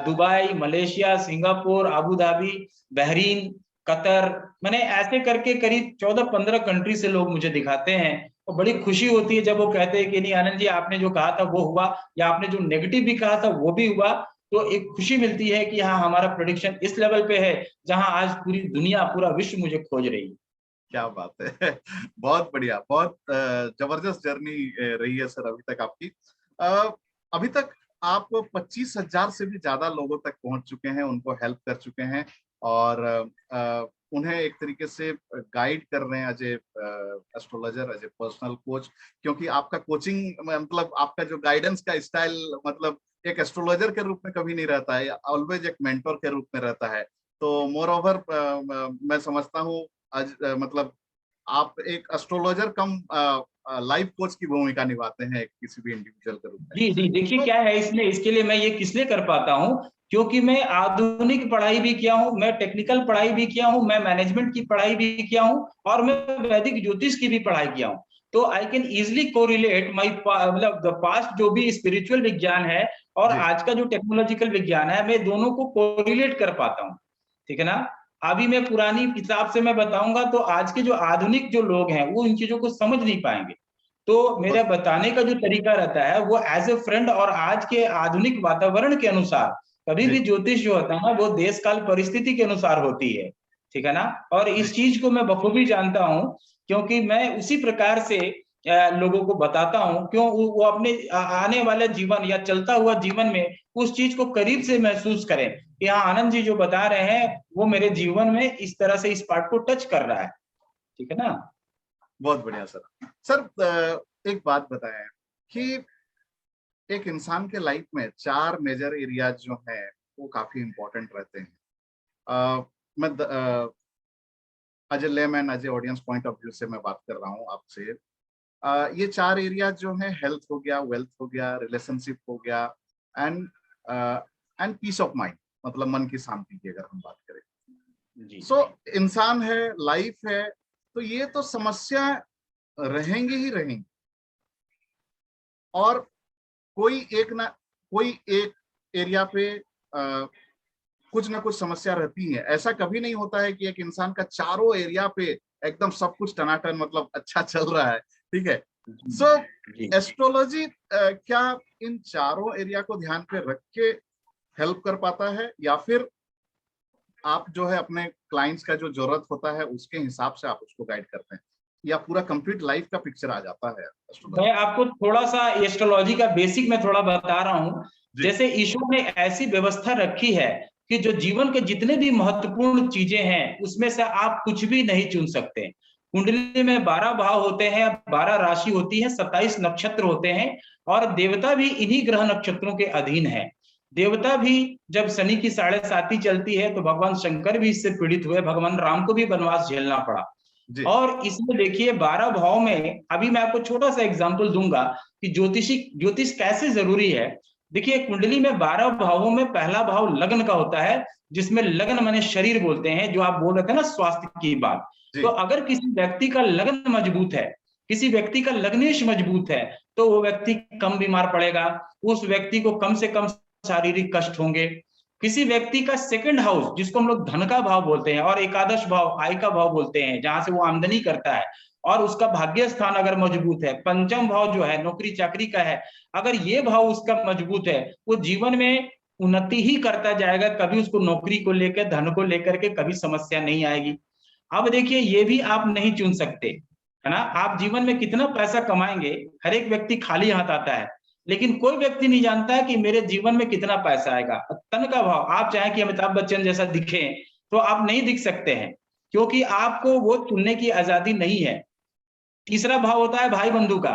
S2: Dubai, Malaysia, Singapore, Abu Dhabi, Bahrain, Qatar, मैंने ऐसे करके करीब 14-15 कंट्री से लोग मुझे दिखाते हैं। और बड़ी खुशी होती है जब वो कहते हैं कि नहीं आनंद जी आपने जो कहा था वो हुआ, या आपने जो नेगेटिव भी कहा था वो भी हुआ। तो एक खुशी मिलती है कि हाँ हमारा प्रेडिक्शन इस लेवल पे है जहां आज पूरी दुनिया, पूरा विश्व मुझे खोज रही है।
S1: क्या बात है। बहुत बढ़िया, बहुत जबरदस्त जर्नी रही है सर अभी तक आपकी। अ, अभी तक आप 25,000 से भी ज्यादा लोगों तक पहुंच चुके हैं, उनको हेल्प कर चुके हैं और उन्हें एक तरीके से गाइड कर रहे हैं as an astrologer, as a personal coach. क्योंकि आपका कोचिंग मतलब आपका जो गाइडेंस का स्टाइल मतलब एक एस्ट्रोलॉजर के रूप में कभी नहीं रहता है, ऑलवेज एक मेंटर के रूप में रहता है। तो मोर ओवर मैं समझता हूँ आज मतलब आप एक एस्ट्रोलॉजर कम लाइफ कोच की भूमिका निभाते हैं किसी भी इंडिविजुअल के रूप में।
S2: जी जी, देखिए
S1: तो
S2: क्या है इसमें, इसके लिए मैं ये किस लिए कर पाता हूँ, क्योंकि मैं आधुनिक पढ़ाई भी किया हूँ, मैं टेक्निकल पढ़ाई भी किया हूँ, मैं मैनेजमेंट की पढ़ाई भी किया हूँ, और मैं वैदिक ज्योतिष की भी पढ़ाई किया हूँ। तो आई कैन इजिली कोरिलेट माई मतलब द पास्ट जो भी स्पिरिचुअल विज्ञान है और
S1: जी
S2: आज का जो टेक्नोलॉजिकल विज्ञान है, मैं दोनों को कोरिलेट कर पाता हूँ। ठीक है ना। अभी मैं पुरानी किताब से मैं बताऊंगा तो आज के जो आधुनिक जो लोग हैं वो इन चीजों को समझ नहीं पाएंगे। तो मेरा
S1: बहुत
S2: बताने का जो तरीका रहता है वो एज ए फ्रेंड और आज के आधुनिक वातावरण के अनुसार, कभी
S1: जी
S2: भी ज्योतिष जो होता है ना वो देश काल परिस्थिति के अनुसार होती है। ठीक है ना। और
S1: जी
S2: इस चीज को मैं बखूबी जानता हूँ, क्योंकि मैं उसी प्रकार से लोगों को बताता हूँ, क्यों वो अपने आने वाले जीवन या चलता हुआ जीवन में उस चीज को करीब से महसूस करें कि हाँ, आनंद जी जो बता रहे हैं वो मेरे जीवन में इस तरह से इस पार्ट को टच कर रहा है। ठीक है ना।
S1: बहुत बढ़िया सर। सर एक बात बताएं कि एक इंसान के लाइफ में 4 मेजर एरियाज जो हैं वो काफी इंपॉर्टेंट रहते हैं। मैं as a layman, as an audience point of view से मैं बात कर रहा हूँ आपसे। ये 4 एरिया जो है, हेल्थ हो गया, वेल्थ हो गया, रिलेशनशिप हो गया, and and peace of mind, मतलब मन की शांति की अगर हम बात करें।
S2: जी
S1: सो इंसान है, लाइफ है, तो ये तो समस्या रहेंगी ही रहेंगी, और कोई एक एरिया पे कुछ ना कुछ समस्या रहती है। ऐसा कभी नहीं होता है कि एक इंसान का चारों एरिया पे एकदम सब कुछ टनाटन मतलब अच्छा चल रहा है। ठीक है। सो
S2: जी।
S1: एस्ट्रोलॉजी क्या इन चारों एरिया को ध्यान पे रख के हेल्प कर पाता है, या फिर आप जो है अपने क्लाइंट्स का जो जरूरत होता है उसके हिसाब से आप उसको गाइड करते हैं, या पूरा कंप्लीट लाइफ का पिक्चर आ जाता है एस्ट्रोलॉजी?
S2: मैं आपको थोड़ा सा एस्ट्रोलॉजी का बेसिक में थोड़ा बता रहा हूँ।
S1: जी
S2: जैसे ईश्वर ने ऐसी व्यवस्था रखी है कि जो जीवन के जितने भी महत्वपूर्ण चीजें हैं उसमें से आप कुछ भी नहीं चुन सकते। कुंडली में 12 भाव होते हैं, 12 राशि होती है, 27 नक्षत्र होते हैं, और देवता भी इन्हीं ग्रह नक्षत्रों के अधीन है। देवता भी जब शनि की 7.5 चलती है तो भगवान शंकर भी इससे पीड़ित हुए, भगवान राम को भी वनवास झेलना पड़ा।
S1: जी
S2: और इसमें देखिए 12 भाव में अभी मैं आपको छोटा सा एग्जांपल दूंगा कि ज्योतिष कैसे जरूरी है। देखिए कुंडली में 12 भावों में पहला भाव लग्न का होता है, जिसमें लग्न माने शरीर बोलते हैं, जो आप बोल रहे थे ना स्वास्थ्य की बात। तो
S1: जी
S2: अगर किसी व्यक्ति का लग्न मजबूत है, किसी व्यक्ति का लग्नेश मजबूत है, तो वो व्यक्ति कम बीमार पड़ेगा, उस व्यक्ति को कम से कम शारीरिक कष्ट होंगे। किसी व्यक्ति का सेकंड हाउस, जिसको हम लोग धन का भाव बोलते हैं, और एकादश भाव आय का भाव बोलते हैं, जहां से वो आमदनी करता है, और उसका भाग्य स्थान अगर मजबूत है, पंचम भाव जो है नौकरी चाकरी का है, अगर ये भाव उसका मजबूत है, वो जीवन में उन्नति ही करता जाएगा, कभी उसको नौकरी को लेकर धन को लेकर के कभी समस्या नहीं आएगी। अब देखिए ये भी आप नहीं चुन सकते, है ना। आप जीवन में कितना पैसा कमाएंगे, हर एक व्यक्ति खाली हाथ आता है, लेकिन कोई व्यक्ति नहीं जानता है कि मेरे जीवन में कितना पैसा आएगा। तन का भाव, आप चाहें कि अमिताभ बच्चन जैसा दिखें तो आप नहीं दिख सकते हैं, क्योंकि आपको वो चुनने की आजादी नहीं है। तीसरा भाव होता है भाई बंधु का।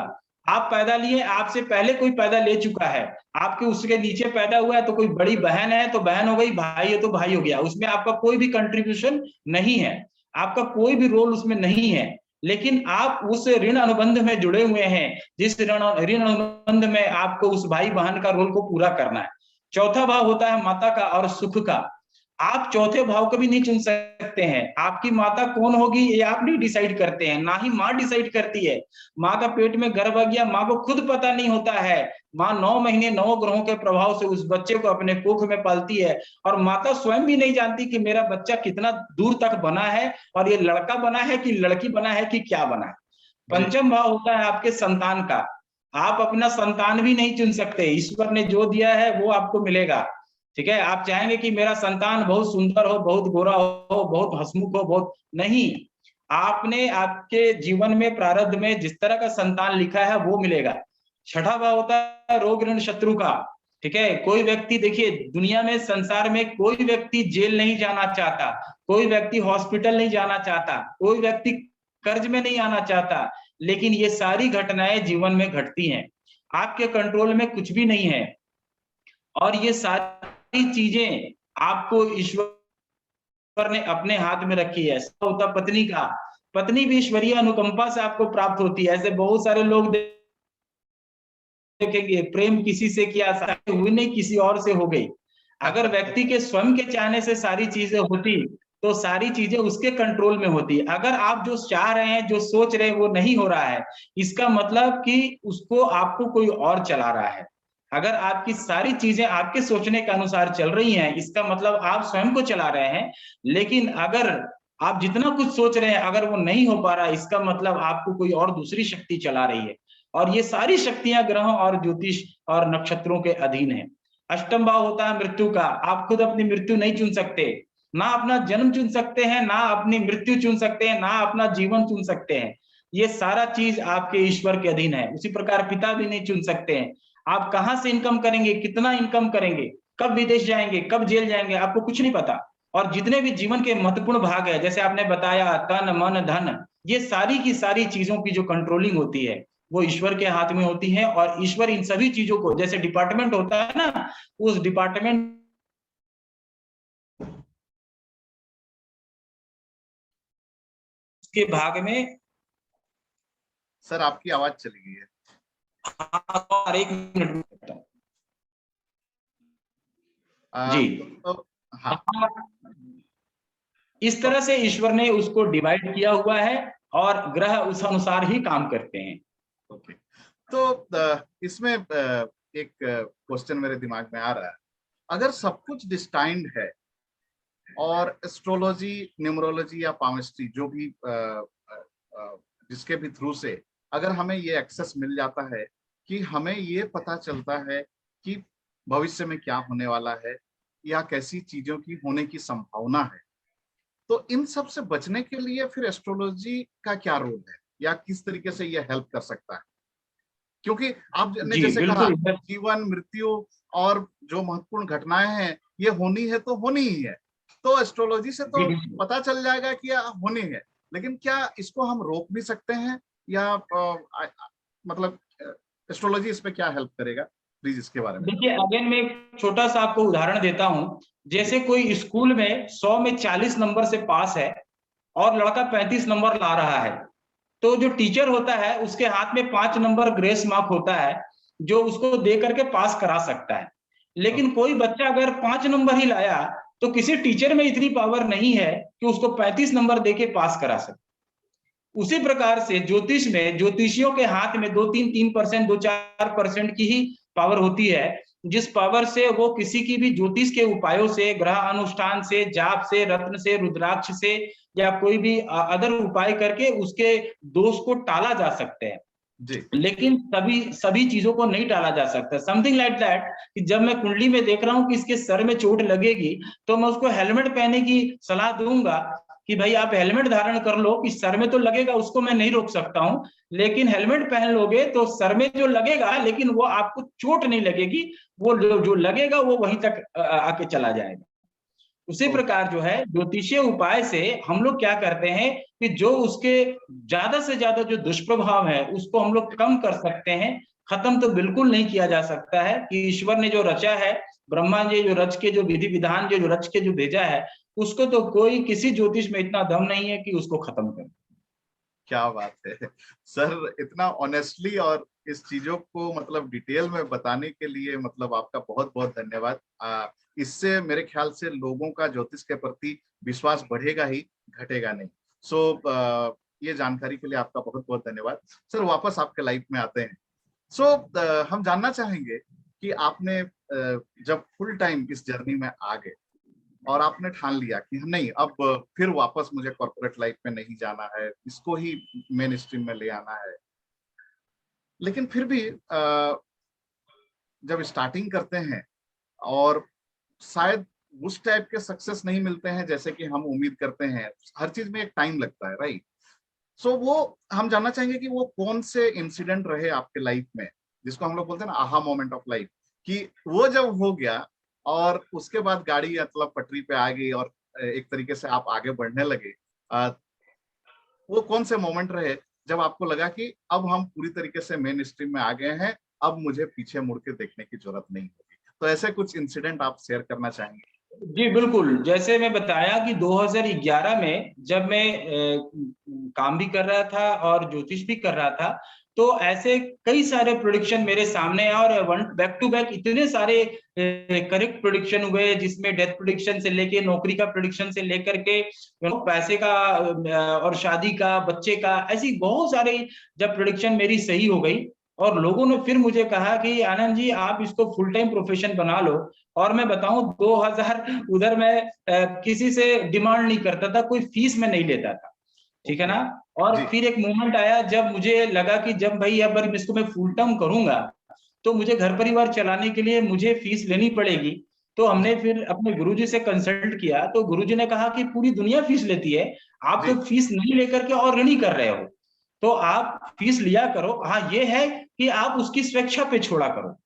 S2: आप पैदा लिए, आपसे पहले कोई पैदा ले चुका है, आपके उसके नीचे पैदा हुआ है, तो कोई बड़ी बहन है तो बहन हो गई, भाई है तो भाई हो गया, उसमें आपका कोई भी कंट्रीब्यूशन नहीं है, आपका कोई भी रोल उसमें नहीं है। लेकिन आप उस ऋण अनुबंध में जुड़े हुए हैं, जिस ऋण अनुबंध में आपको उस भाई बहन का रोल को पूरा करना है। चौथा भाव होता है माता का और सुख का। आप चौथे भाव को भी नहीं चुन सकते हैं, आपकी माता कौन होगी ये आप नहीं डिसाइड करते हैं, ना ही माँ डिसाइड करती है। माँ का पेट में गर्भ आ गया, माँ को खुद पता नहीं होता है। माँ 9 महीने 9 ग्रहों के प्रभाव से उस बच्चे को अपने कोख में पालती है, और माता स्वयं भी नहीं जानती कि मेरा बच्चा कितना दूर तक बना है, और ये लड़का बना है कि लड़की बना है कि क्या बना है।
S1: जी
S2: पंचम भाव होता है आपके संतान का। आप अपना संतान भी नहीं चुन सकते, ईश्वर ने जो दिया है वो आपको मिलेगा। ठीक है। आप चाहेंगे कि मेरा संतान बहुत सुंदर हो, बहुत गोरा हो, बहुत हंसमुख हो, बहुत नहीं। आपने आपके जीवन में प्रारब्ध में जिस तरह का संतान लिखा है वो मिलेगा। छठा भाव होता है रोग ऋण शत्रु का। ठीक है, कोई व्यक्ति, देखिए दुनिया में, संसार में कोई व्यक्ति जेल नहीं जाना चाहता, कोई व्यक्ति हॉस्पिटल नहीं जाना चाहता, कोई व्यक्ति कर्ज में नहीं आना चाहता, लेकिन ये सारी घटनाएं जीवन में घटती हैं, आपके कंट्रोल में कुछ भी नहीं है। और ये सारी चीजें आपको ईश्वर ने अपने हाथ में रखी है। होता पत्नी का, पत्नी भी ईश्वरीय अनुकंपा से आपको प्राप्त होती है। ऐसे बहुत सारे लोग देखेंगे, प्रेम किसी से किया, हुई नहीं, किसी और से हो गई। अगर व्यक्ति के स्वयं के चाहने से सारी चीजें होती तो सारी चीजें उसके कंट्रोल में होती। अगर आप जो चाह रहे हैं, जो सोच रहे हैं, वो नहीं हो रहा है, इसका मतलब कि उसको आपको कोई और चला रहा है। अगर आपकी सारी चीजें आपके सोचने के अनुसार चल रही हैं, इसका मतलब आप स्वयं को चला रहे हैं। लेकिन अगर आप जितना कुछ सोच रहे हैं अगर वो नहीं हो पा रहा, इसका मतलब आपको कोई और दूसरी शक्ति चला रही है। और ये सारी शक्तियां ग्रह और ज्योतिष और नक्षत्रों के अधीन है। अष्टम भाव होता है मृत्यु का। आप खुद अपनी मृत्यु नहीं चुन सकते, ना अपना जन्म चुन सकते हैं, ना अपनी मृत्यु चुन सकते हैं, ना अपना जीवन चुन सकते हैं। ये सारा चीज आपके ईश्वर के अधीन है। उसी प्रकार पिता भी नहीं चुन सकते हैं। आप कहां से इनकम करेंगे, कितना इनकम करेंगे, कब विदेश जाएंगे, कब जेल जाएंगे, आपको कुछ नहीं पता। और जितने भी जीवन के महत्वपूर्ण भाग है, जैसे आपने बताया तन मन धन, ये सारी की सारी चीजों की जो कंट्रोलिंग होती है वो ईश्वर के हाथ में होती है। और ईश्वर इन सभी चीजों को, जैसे डिपार्टमेंट होता है ना, उस डिपार्टमेंट के भाग में।
S1: सर आपकी आवाज चली गई है।
S2: और एक मिनट जी।
S1: तो हाँ,
S2: इस तरह से ईश्वर ने उसको डिवाइड किया हुआ है और ग्रह उस अनुसार ही काम करते हैं।
S1: ओके। तो इसमें एक क्वेश्चन मेरे दिमाग में आ रहा है, अगर सब कुछ डिस्टाइंड है और एस्ट्रोलॉजी, न्यूमरोलॉजी या पामिस्ट्री जो भी जिसके भी थ्रू से अगर हमें ये एक्सेस मिल जाता है कि हमें ये पता चलता है कि भविष्य में क्या होने वाला है या कैसी चीजों की होने की संभावना है, तो इन सब से बचने के लिए फिर एस्ट्रोलॉजी का क्या रोल है या किस तरीके से ये हेल्प कर सकता है? क्योंकि आपने
S2: जी
S1: जैसे कहा
S2: बिल्कुल।
S1: जीवन मृत्यु और जो महत्वपूर्ण घटनाएं हैं ये होनी है तो होनी ही है, तो एस्ट्रोलॉजी से
S2: जी
S1: तो
S2: बिल्कुल।
S1: पता चल जाएगा कि यह होनी है, लेकिन क्या इसको हम रोक भी सकते हैं या मतलब एस्ट्रोलॉजी इस पे क्या हेल्प करेगा? प्लीज इसके बारे में
S2: देखिए अगेन मैं एक छोटा सा आपको उदाहरण देता हूं।
S1: जी
S2: जैसे कोई स्कूल में 100 में 40 नंबर से पास है और लड़का 35 नंबर ला रहा है, तो जो टीचर होता है उसके हाथ में 5 नंबर ग्रेस मार्क होता है जो उसको दे करके पास करा सकता है। लेकिन
S1: ओके
S2: कोई बच्चा अगर 5 नंबर ही लाया तो किसी टीचर में इतनी पावर नहीं है कि उसको 35 नंबर देके पास करा सके। उसी प्रकार से ज्योतिष में, ज्योतिषियों के हाथ में 2-3% 2-4% की ही पावर होती है, जिस पावर से वो किसी की भी ज्योतिष के उपायों से, ग्रह अनुष्ठान से, जाप से, रत्न से, रुद्राक्ष से या कोई भी अदर उपाय करके उसके दोष को टाला जा सकते हैं।
S1: जी
S2: लेकिन सभी सभी चीजों को नहीं टाला जा सकता। समथिंग लाइक दैट कि जब मैं कुंडली में देख रहा हूं कि इसके सर में चोट लगेगी तो मैं उसको हेलमेट पहनने की सलाह दूंगा कि भाई आप हेलमेट धारण कर लो, कि सर में तो लगेगा उसको मैं नहीं रोक सकता हूं, लेकिन हेलमेट पहन लोगे तो सर में जो लगेगा लेकिन वो आपको चोट नहीं लगेगी, वो जो लगेगा वो वहीं तक आके चला जाएगा। उसी
S1: ओके
S2: प्रकार जो है ज्योतिषीय उपाय से हम लोग क्या करते हैं कि जो उसके ज्यादा से ज्यादा जो दुष्प्रभाव है उसको हम लोग कम कर सकते हैं। खत्म तो बिल्कुल नहीं किया जा सकता है कि ईश्वर ने जो रचा है, ब्रह्मा जी जो रच के, जो विधि विधान जो रच के जो भेजा है, उसको तो कोई किसी ज्योतिष में इतना दम नहीं है कि उसको खत्म करे।
S1: क्या बात है सर, इतना ऑनेस्टली और इस चीजों को मतलब डिटेल में बताने के लिए मतलब आपका बहुत बहुत धन्यवाद। इससे मेरे ख्याल से लोगों का ज्योतिष के प्रति विश्वास बढ़ेगा ही, घटेगा नहीं। सो ये जानकारी के लिए आपका बहुत बहुत धन्यवाद। सर वापस आपके लाइफ में आते हैं। हम जानना चाहेंगे कि आपने जब फुल टाइम इस जर्नी में आ गए और आपने ठान लिया कि नहीं अब फिर वापस मुझे कॉर्पोरेट लाइफ में नहीं जाना है, इसको ही मेन स्ट्रीम में ले आना है, लेकिन फिर भी जब स्टार्टिंग करते हैं और शायद उस टाइप के सक्सेस नहीं मिलते हैं जैसे कि हम उम्मीद करते हैं, हर चीज में एक टाइम लगता है, राइट? सो वो हम जानना चाहेंगे कि वो कौन से इंसिडेंट रहे आपके लाइफ में, जिसको हम लोग बोलते हैं ना आहा मोमेंट ऑफ लाइफ, कि वो जब हो गया और उसके बाद गाड़ी मतलब पटरी पे आ गई और एक तरीके से आप आगे बढ़ने लगे। वो कौन से मोमेंट रहे जब आपको लगा कि अब हम पूरी तरीके से मेन स्ट्रीम में आ गए हैं, अब मुझे पीछे मुड़ के देखने की जरूरत नहीं होगी? तो ऐसे कुछ इंसिडेंट आप शेयर करना चाहेंगे?
S2: जी बिल्कुल, जैसे मैं बताया कि 2011 में जब मैं काम भी कर रहा था और ज्योतिष भी कर रहा था, तो ऐसे कई सारे प्रोडिक्शन मेरे सामने आए और वन बैक टू बैक इतने सारे करेक्ट प्रोडिक्शन हुए, जिसमें डेथ प्रोडिक्शन से लेके नौकरी का प्रोडिक्शन से लेकर के पैसे का और शादी का, बच्चे का, ऐसी बहुत सारे जब प्रोडिक्शन मेरी सही हो गई और लोगों ने फिर मुझे कहा कि आनंद जी आप इसको फुल टाइम प्रोफेशन बना लो। और मैं बताऊं 2000 उधर मैं किसी से डिमांड नहीं करता था, कोई फीस में नहीं लेता था, ठीक है ना। और फिर एक मोमेंट आया जब मुझे लगा कि जब भाई अब इसको मैं फुल टाइम करूंगा तो मुझे घर परिवार चलाने के लिए मुझे फीस लेनी पड़ेगी। तो हमने फिर अपने गुरुजी से कंसल्ट किया, तो गुरुजी ने कहा कि पूरी दुनिया फीस लेती है, आप तो फीस नहीं लेकर के और ऋणी कर रहे हो, तो आप फीस लिया करो। हाँ ये है कि आप उसकी स्वेच्छा पे छोड़ा करो,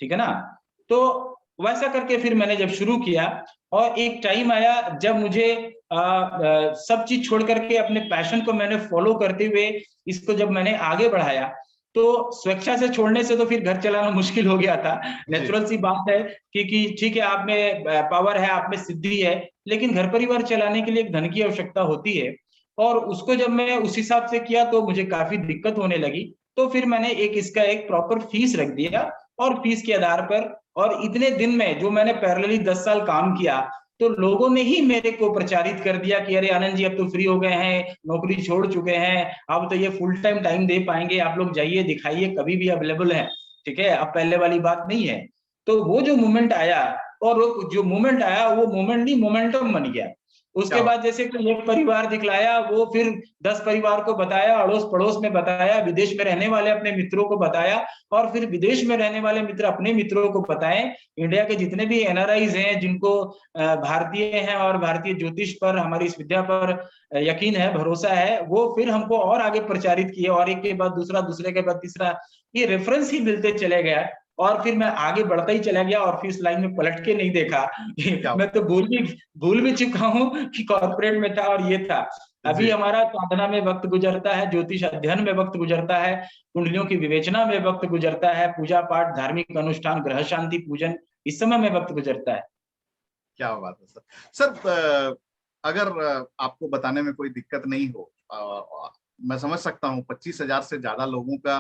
S2: ठीक है ना। तो वैसा करके फिर मैंने जब शुरू किया और एक टाइम आया जब मुझे सब चीज छोड़ करके अपने पैशन को मैंने फॉलो करते हुए इसको जब मैंने आगे बढ़ाया, तो स्वेच्छा से छोड़ने से तो फिर घर चलाना मुश्किल हो गया था। नेचुरल सी बात है कि ठीक है आप में पावर है, आप में सिद्धि है, लेकिन घर परिवार चलाने के लिए एक धन की आवश्यकता होती है। और उसको जब मैं उस हिसाब से किया तो मुझे काफी दिक्कत होने लगी। तो फिर मैंने इसका एक प्रॉपर फीस रख दिया और फीस के आधार पर, और इतने दिन में जो मैंने पैरेलली 10 साल काम किया, तो लोगों ने ही मेरे को प्रचारित कर दिया कि अरे आनंद जी अब तो फ्री हो गए हैं, नौकरी छोड़ चुके हैं, अब तो ये फुल टाइम दे पाएंगे, आप लोग जाइए दिखाइए, कभी भी अवेलेबल है, ठीक है, अब पहले वाली बात नहीं है। तो वो जो मोमेंट आया, और वो जो मोमेंट आया वो मोमेंट नहीं मोमेंटम बन गया। उसके बाद जैसे कि एक परिवार दिखलाया, वो फिर 10 परिवार को बताया, अड़ोस पड़ोस में बताया, विदेश में रहने वाले अपने मित्रों को बताया, और फिर विदेश में रहने वाले मित्र अपने मित्रों को बताएं। इंडिया के जितने भी एनआरआईज हैं जिनको भारतीय हैं और भारतीय ज्योतिष पर, हमारी इस विद्या पर यकीन है, भरोसा है, वो फिर हमको और आगे प्रचारित किए, और एक के बाद दूसरा, दूसरे के बाद तीसरा, ये रेफरेंस ही मिलते चले गया। और फिर मैं आगे बढ़ता ही चला गया और फिर इस लाइन में पलट के नहीं देखा। मैं तो भूल भी चुका हूँ कि कॉर्पोरेट में था और ये था। अभी हमारा साधना में वक्त गुजरता है, ज्योतिष अध्ययन में वक्त गुजरता है, कुंडलियों की विवेचना में वक्त गुजरता है, पूजा पाठ, धार्मिक अनुष्ठान, ग्रह शांति पूजन, इस समय में वक्त गुजरता है।
S1: क्या बात है सर। सर अगर आपको बताने में कोई दिक्कत नहीं हो, मैं समझ सकता हूँ 25,000 से ज्यादा लोगों का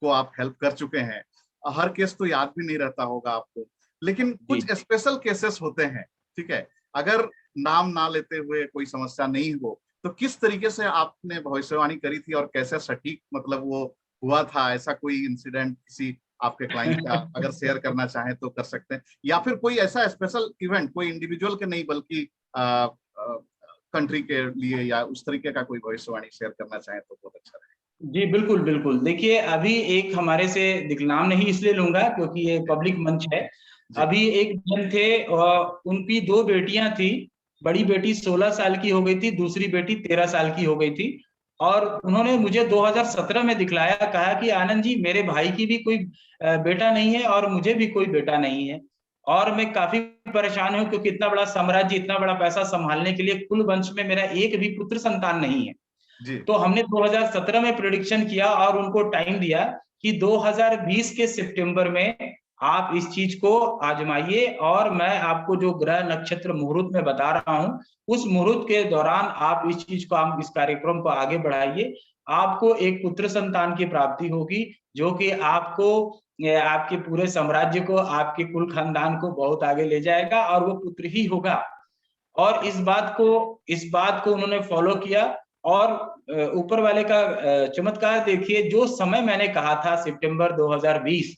S1: को आप हेल्प कर चुके हैं, हर केस तो याद भी नहीं रहता होगा आपको, लेकिन कुछ स्पेशल केसेस होते हैं, ठीक है, अगर नाम ना लेते हुए कोई समस्या नहीं हो तो किस तरीके से आपने भविष्यवाणी करी थी और कैसे सटीक मतलब वो हुआ था? ऐसा कोई इंसिडेंट किसी आपके क्लाइंट का अगर शेयर करना चाहें तो कर सकते हैं, या फिर कोई ऐसा स्पेशल इवेंट, कोई इंडिविजुअल के नहीं बल्कि कंट्री के लिए, या उस तरीके का कोई भविष्यवाणी शेयर करना चाहें तो बहुत अच्छा रहेगा।
S2: जी बिल्कुल बिल्कुल। देखिए अभी एक हमारे से नाम नहीं इसलिए लूंगा क्योंकि ये पब्लिक मंच है। अभी एक जन थे, उनकी 2 बेटियां थी, बड़ी बेटी 16 साल की हो गई थी, दूसरी बेटी 13 साल की हो गई थी। और उन्होंने मुझे 2017 में दिखलाया, कहा कि आनंद जी मेरे भाई की भी कोई बेटा नहीं है और मुझे भी कोई बेटा नहीं है, और मैं काफी परेशान हूँ क्योंकि इतना बड़ा साम्राज्य, इतना बड़ा पैसा संभालने के लिए कुल वंश में मेरा एक भी पुत्र संतान नहीं है। तो हमने 2017 में प्रेडिक्शन किया और उनको टाइम दिया कि 2020 के सितंबर में आप इस चीज को आजमाइए, और मैं आपको जो ग्रह नक्षत्र मुहूर्त में बता रहा हूं, उस मुहूर्त के दौरान आप इस चीज को, आप इस कार्यक्रम को आगे बढ़ाइए, आपको एक पुत्र संतान की प्राप्ति होगी, जो कि आपको, आपके पूरे साम्राज्य को, आपके कुल खानदान को बहुत आगे ले जाएगा, और वो पुत्र ही होगा। और इस बात को उन्होंने फॉलो किया। और ऊपर वाले का चमत्कार देखिए, जो समय मैंने कहा था सितंबर 2020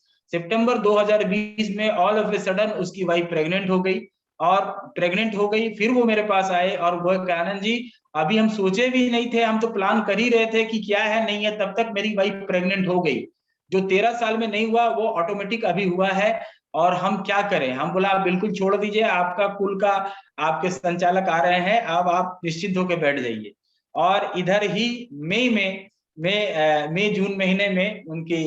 S2: में ऑल ऑफ ए सडन उसकी वाइफ प्रेग्नेंट हो गई, और प्रेग्नेंट हो गई, फिर वो मेरे पास आए और वो आनंद जी अभी हम सोचे भी नहीं थे, हम तो प्लान कर ही रहे थे कि क्या है नहीं है, तब तक मेरी वाइफ प्रेग्नेंट हो गई। जो 13 साल में नहीं हुआ वो ऑटोमेटिक अभी हुआ है, और हम क्या करें। हम बोला आप बिल्कुल छोड़ दीजिए, आपका कुल का आपके संचालक आ रहे हैं, अब आप निश्चिंत होकर बैठ जाइए। और इधर ही मई जून महीने में उनकी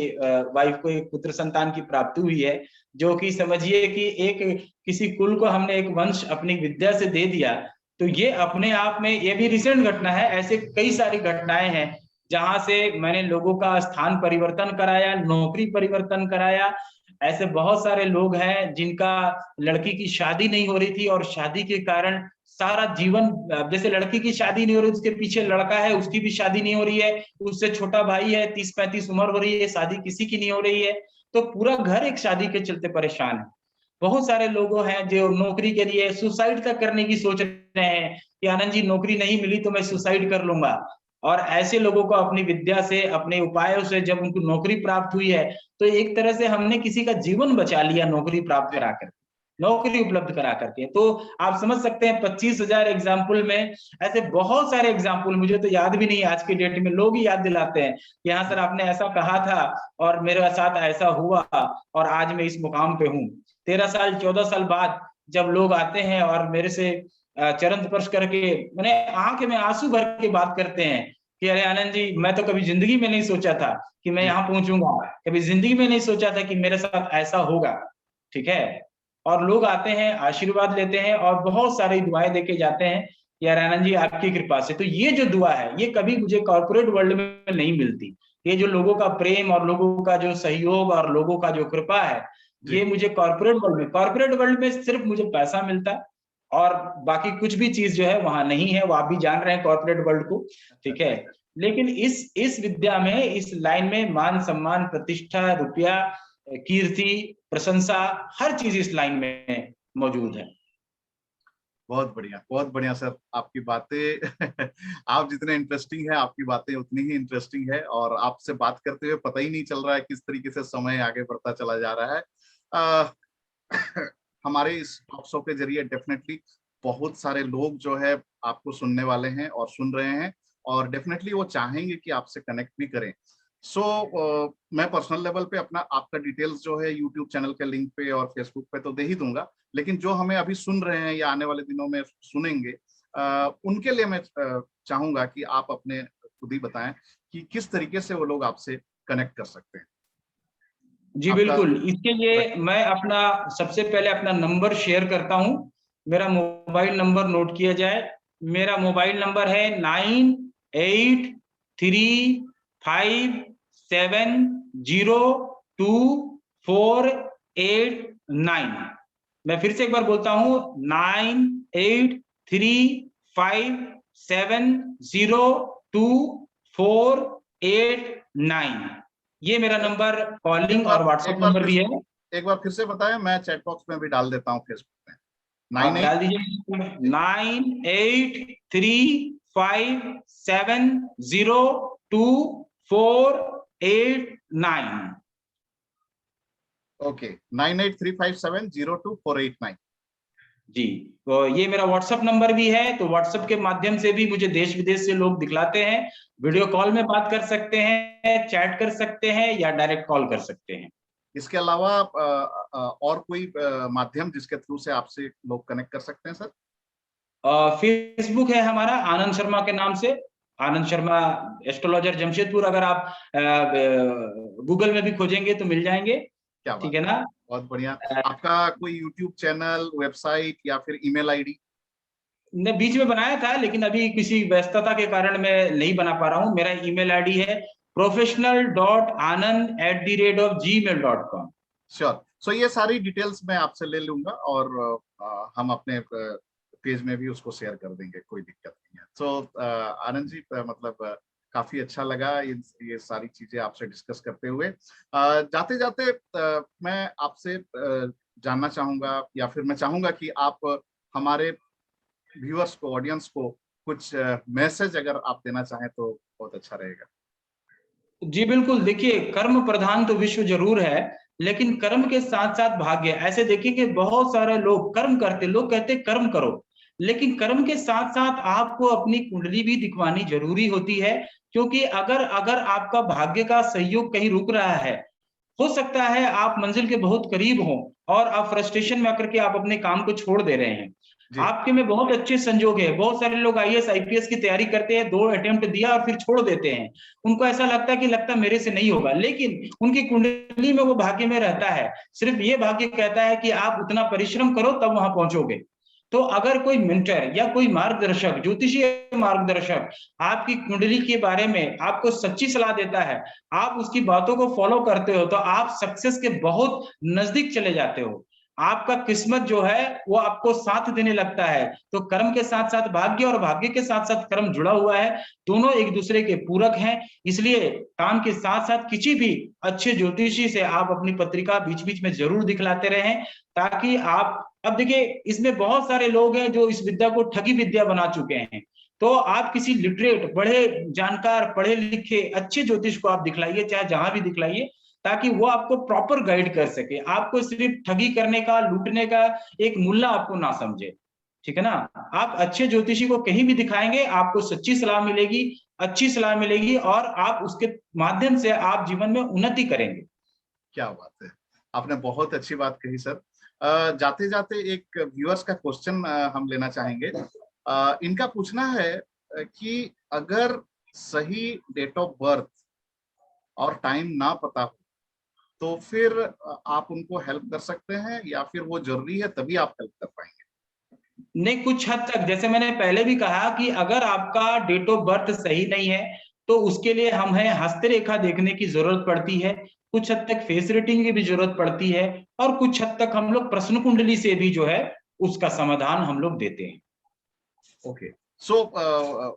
S2: वाइफ को एक पुत्र संतान की प्राप्ति हुई है, जो कि समझिए कि एक किसी कुल को हमने एक वंश अपनी विद्या से दे दिया। तो ये अपने आप में, ये भी रिसेंट घटना है, ऐसे कई सारी घटनाएं हैं जहां से मैंने लोगों का स्थान परिवर्तन कराया, नौकरी परिवर्तन कराया। ऐसे बहुत सारे लोग हैं जिनका लड़की की शादी नहीं हो रही थी और शादी के कारण सारा जीवन, जैसे लड़की की शादी नहीं हो रही, उसके पीछे लड़का है, उसकी भी शादी नहीं हो रही है, उससे छोटा भाई है, 30-35 उम्र हो रही है, शादी किसी की नहीं हो रही है, तो पूरा घर एक शादी के चलते परेशान है। बहुत सारे लोग हैं जो नौकरी के लिए सुसाइड तक करने की सोच रहे हैं कि आनंद जी नौकरी नहीं मिली तो मैं सुसाइड कर लूंगा। और ऐसे लोगों को अपनी विद्या से, अपने उपायों से जब उनको नौकरी प्राप्त हुई है, तो एक तरह से हमने किसी का जीवन बचा लिया नौकरी प्राप्त कराकर, नौकरी उपलब्ध करा करके। तो आप समझ सकते हैं 25,000 एग्जाम्पल में ऐसे बहुत सारे एग्जाम्पल, मुझे तो याद भी नहीं, आज की डेट में लोग ही याद दिलाते हैं कि हाँ सर आपने ऐसा कहा था और मेरे साथ ऐसा हुआ और आज मैं इस मुकाम पे हूँ। 13 साल 14 साल बाद जब लोग आते हैं और मेरे से चरण स्पर्श करके मैंने आंख में आंसू भर के बात करते हैं कि अरे आनंद जी, मैं तो कभी जिंदगी में नहीं सोचा था कि मैं यहाँ पहुंचूंगा, कभी जिंदगी में नहीं सोचा था कि मेरे साथ ऐसा होगा। ठीक है। और लोग आते हैं, आशीर्वाद लेते हैं और बहुत सारी दुआएं देके जाते हैं कि यार आनंद जी आपकी कृपा से। तो ये जो दुआ है ये कभी मुझे कॉर्पोरेट वर्ल्ड में नहीं मिलती। ये जो लोगों का प्रेम और लोगों का जो सहयोग और लोगों का जो कृपा है, ये मुझे कॉर्पोरेट वर्ल्ड में सिर्फ मुझे पैसा मिलता है और बाकी कुछ भी चीज जो है वहां नहीं है, वो आप भी जान रहे हैं कॉर्पोरेट वर्ल्ड को। ठीक है। लेकिन इस विद्या में, इस लाइन में मान सम्मान, प्रतिष्ठा, रुपया, कीर्ति, प्रशंसा, हर चीज इस लाइन में मौजूद है।
S1: बहुत बढ़िया सर, आपकी बातें आप जितने इंटरेस्टिंग है, आपकी बातें उतनी ही इंटरेस्टिंग है और आपसे बात करते हुए पता ही नहीं चल रहा है किस तरीके से समय आगे बढ़ता चला जा रहा है। हमारे इस टॉक शो के जरिए डेफिनेटली बहुत सारे लोग जो है आपको सुनने वाले हैं और सुन रहे हैं और डेफिनेटली वो चाहेंगे कि आपसे कनेक्ट भी करें। मैं पर्सनल लेवल पे अपना आपका डिटेल्स जो है यूट्यूब चैनल के लिंक पे और फेसबुक पे तो दे ही दूंगा, लेकिन जो हमें अभी सुन रहे हैं या आने वाले दिनों में सुनेंगे उनके लिए मैं चाहूंगा कि आप अपने खुद ही बताएं कि किस तरीके से वो लोग आपसे कनेक्ट कर सकते हैं।
S2: जी बिल्कुल, इसके लिए मैं अपना सबसे पहले अपना नंबर शेयर करता हूं। मेरा मोबाइल नंबर नोट किया जाए। मेरा मोबाइल नंबर है 9835702489। मैं फिर से एक बार बोलता हूं, 9835702489। ये मेरा नंबर कॉलिंग और व्हाट्सएप नंबर भी है।
S1: एक बार फिर से बताएं, मैं चैट बॉक्स में भी डाल देता हूं फेसबुक में।
S2: आप डाल दीजिए 9835702489।
S1: ओके, 9835702489।
S2: जी, तो ये मेरा व्हाट्सएप नंबर भी है। तो व्हाट्सएप के माध्यम से भी मुझे देश विदेश से लोग दिखलाते हैं। वीडियो कॉल में बात कर सकते हैं, चैट कर सकते हैं या डायरेक्ट कॉल कर सकते हैं।
S1: इसके अलावा और कोई माध्यम जिसके थ्रू से आपसे लोग कनेक्ट कर सकते हैं सर?
S2: फेसबुक है हमारा आनंद शर्मा के नाम से, आनंद शर्मा एस्ट्रोलॉजर जमशेदपुर। अगर आप गूगल में भी खोजेंगे तो मिल जाएंगे।
S1: क्या बात,
S2: ठीक है ना?
S1: बहुत बढ़िया। आपका कोई यूट्यूब चैनल, वेबसाइट या फिर ईमेल आईडी?
S2: ने बीच में बनाया था, लेकिन अभी किसी व्यस्तता के कारण मैं नहीं बना पा रहा हूँ। मेरा ईमेल आईडी है professional.anand@gmail.com।
S1: श्योर। सो ये सारी डिटेल्स मैं आपसे ले लूंगा और हम अपने पेज में भी उसको शेयर कर देंगे, कोई दिक्कत नहीं है। सो आनंद जी, मतलब काफी अच्छा लगा ये सारी चीजें आपसे डिस्कस करते हुए। जाते जाते मैं आपसे जानना चाहूंगा या फिर मैं चाहूंगा कि आप हमारे व्यूअर्स को, ऑडियंस को कुछ मैसेज अगर आप देना चाहें तो बहुत अच्छा रहेगा।
S2: जी बिल्कुल, देखिए कर्म प्रधान तो विश्व जरूर है, लेकिन कर्म के साथ साथ भाग्य। ऐसे देखिए कि बहुत सारे लोग कर्म करते, लोग कहते कर्म करो, लेकिन कर्म के साथ साथ आपको अपनी कुंडली भी दिखवानी जरूरी होती है। क्योंकि अगर अगर आपका भाग्य का सहयोग कहीं रुक रहा है, हो सकता है आप मंजिल के बहुत करीब हो और आप फ्रस्ट्रेशन में आकर के आप अपने काम को छोड़ दे रहे हैं। आपके में बहुत अच्छे संजोग है। बहुत सारे लोग आईएएस आईपीएस की तैयारी करते हैं, 2 अटेम्प्ट दिया और फिर छोड़ देते हैं। उनको ऐसा लगता है कि लगता मेरे से नहीं होगा, लेकिन उनकी कुंडली में वो भाग्य में रहता है। सिर्फ ये भाग्य कहता है कि आप उतना परिश्रम करो तब वहां पहुंचोगे। तो अगर कोई मेंटर या कोई मार्गदर्शक, ज्योतिषीय मार्गदर्शक आपकी कुंडली के बारे में आपको सच्ची सलाह देता है, आप उसकी बातों को फॉलो करते हो, तो आप सक्सेस के बहुत नजदीक चले जाते हो। आपका किस्मत जो है वो आपको साथ देने लगता है। तो कर्म के साथ साथ भाग्य और भाग्य के साथ साथ कर्म जुड़ा हुआ है, दोनों एक दूसरे के पूरक हैं। इसलिए काम के साथ साथ किसी भी अच्छे ज्योतिषी से आप अपनी पत्रिका बीच बीच में जरूर दिखलाते रहें, ताकि आप, अब देखिए इसमें बहुत सारे लोग हैं जो इस विद्या को ठगी विद्या बना चुके हैं। तो आप किसी लिटरेट, बड़े जानकार, पढ़े लिखे अच्छे ज्योतिष को आप दिखलाइए, चाहे जहां भी दिखलाइए, ताकि वो आपको प्रॉपर गाइड कर सके, आपको सिर्फ ठगी करने का, लूटने का एक मुल्ला आपको ना समझे। ठीक है ना? आप अच्छे ज्योतिषी को कहीं भी दिखाएंगे, आपको सच्ची सलाह मिलेगी, अच्छी सलाह मिलेगी, और आप उसके माध्यम से आप जीवन में उन्नति करेंगे।
S1: क्या बात है, आपने बहुत अच्छी बात कही सर। जाते जाते एक व्यूअर्स का क्वेश्चन हम लेना चाहेंगे। इनका पूछना है कि अगर सही डेट ऑफ बर्थ और टाइम ना पता हो तो फिर आप उनको हेल्प कर सकते हैं, या फिर वो जरूरी है तभी आप हेल्प कर पाएंगे?
S2: नहीं, कुछ हद तक, जैसे मैंने पहले भी कहा कि अगर आपका डेट ऑफ बर्थ सही नहीं है तो उसके लिए हमें हस्तरेखा देखने की जरूरत पड़ती है, कुछ हद तक फेस रेटिंग की भी जरूरत पड़ती है, और कुछ हद तक हम लोग प्रश्न कुंडली से भी जो है उसका समाधान हम लोग देते हैं।
S1: ओके, सो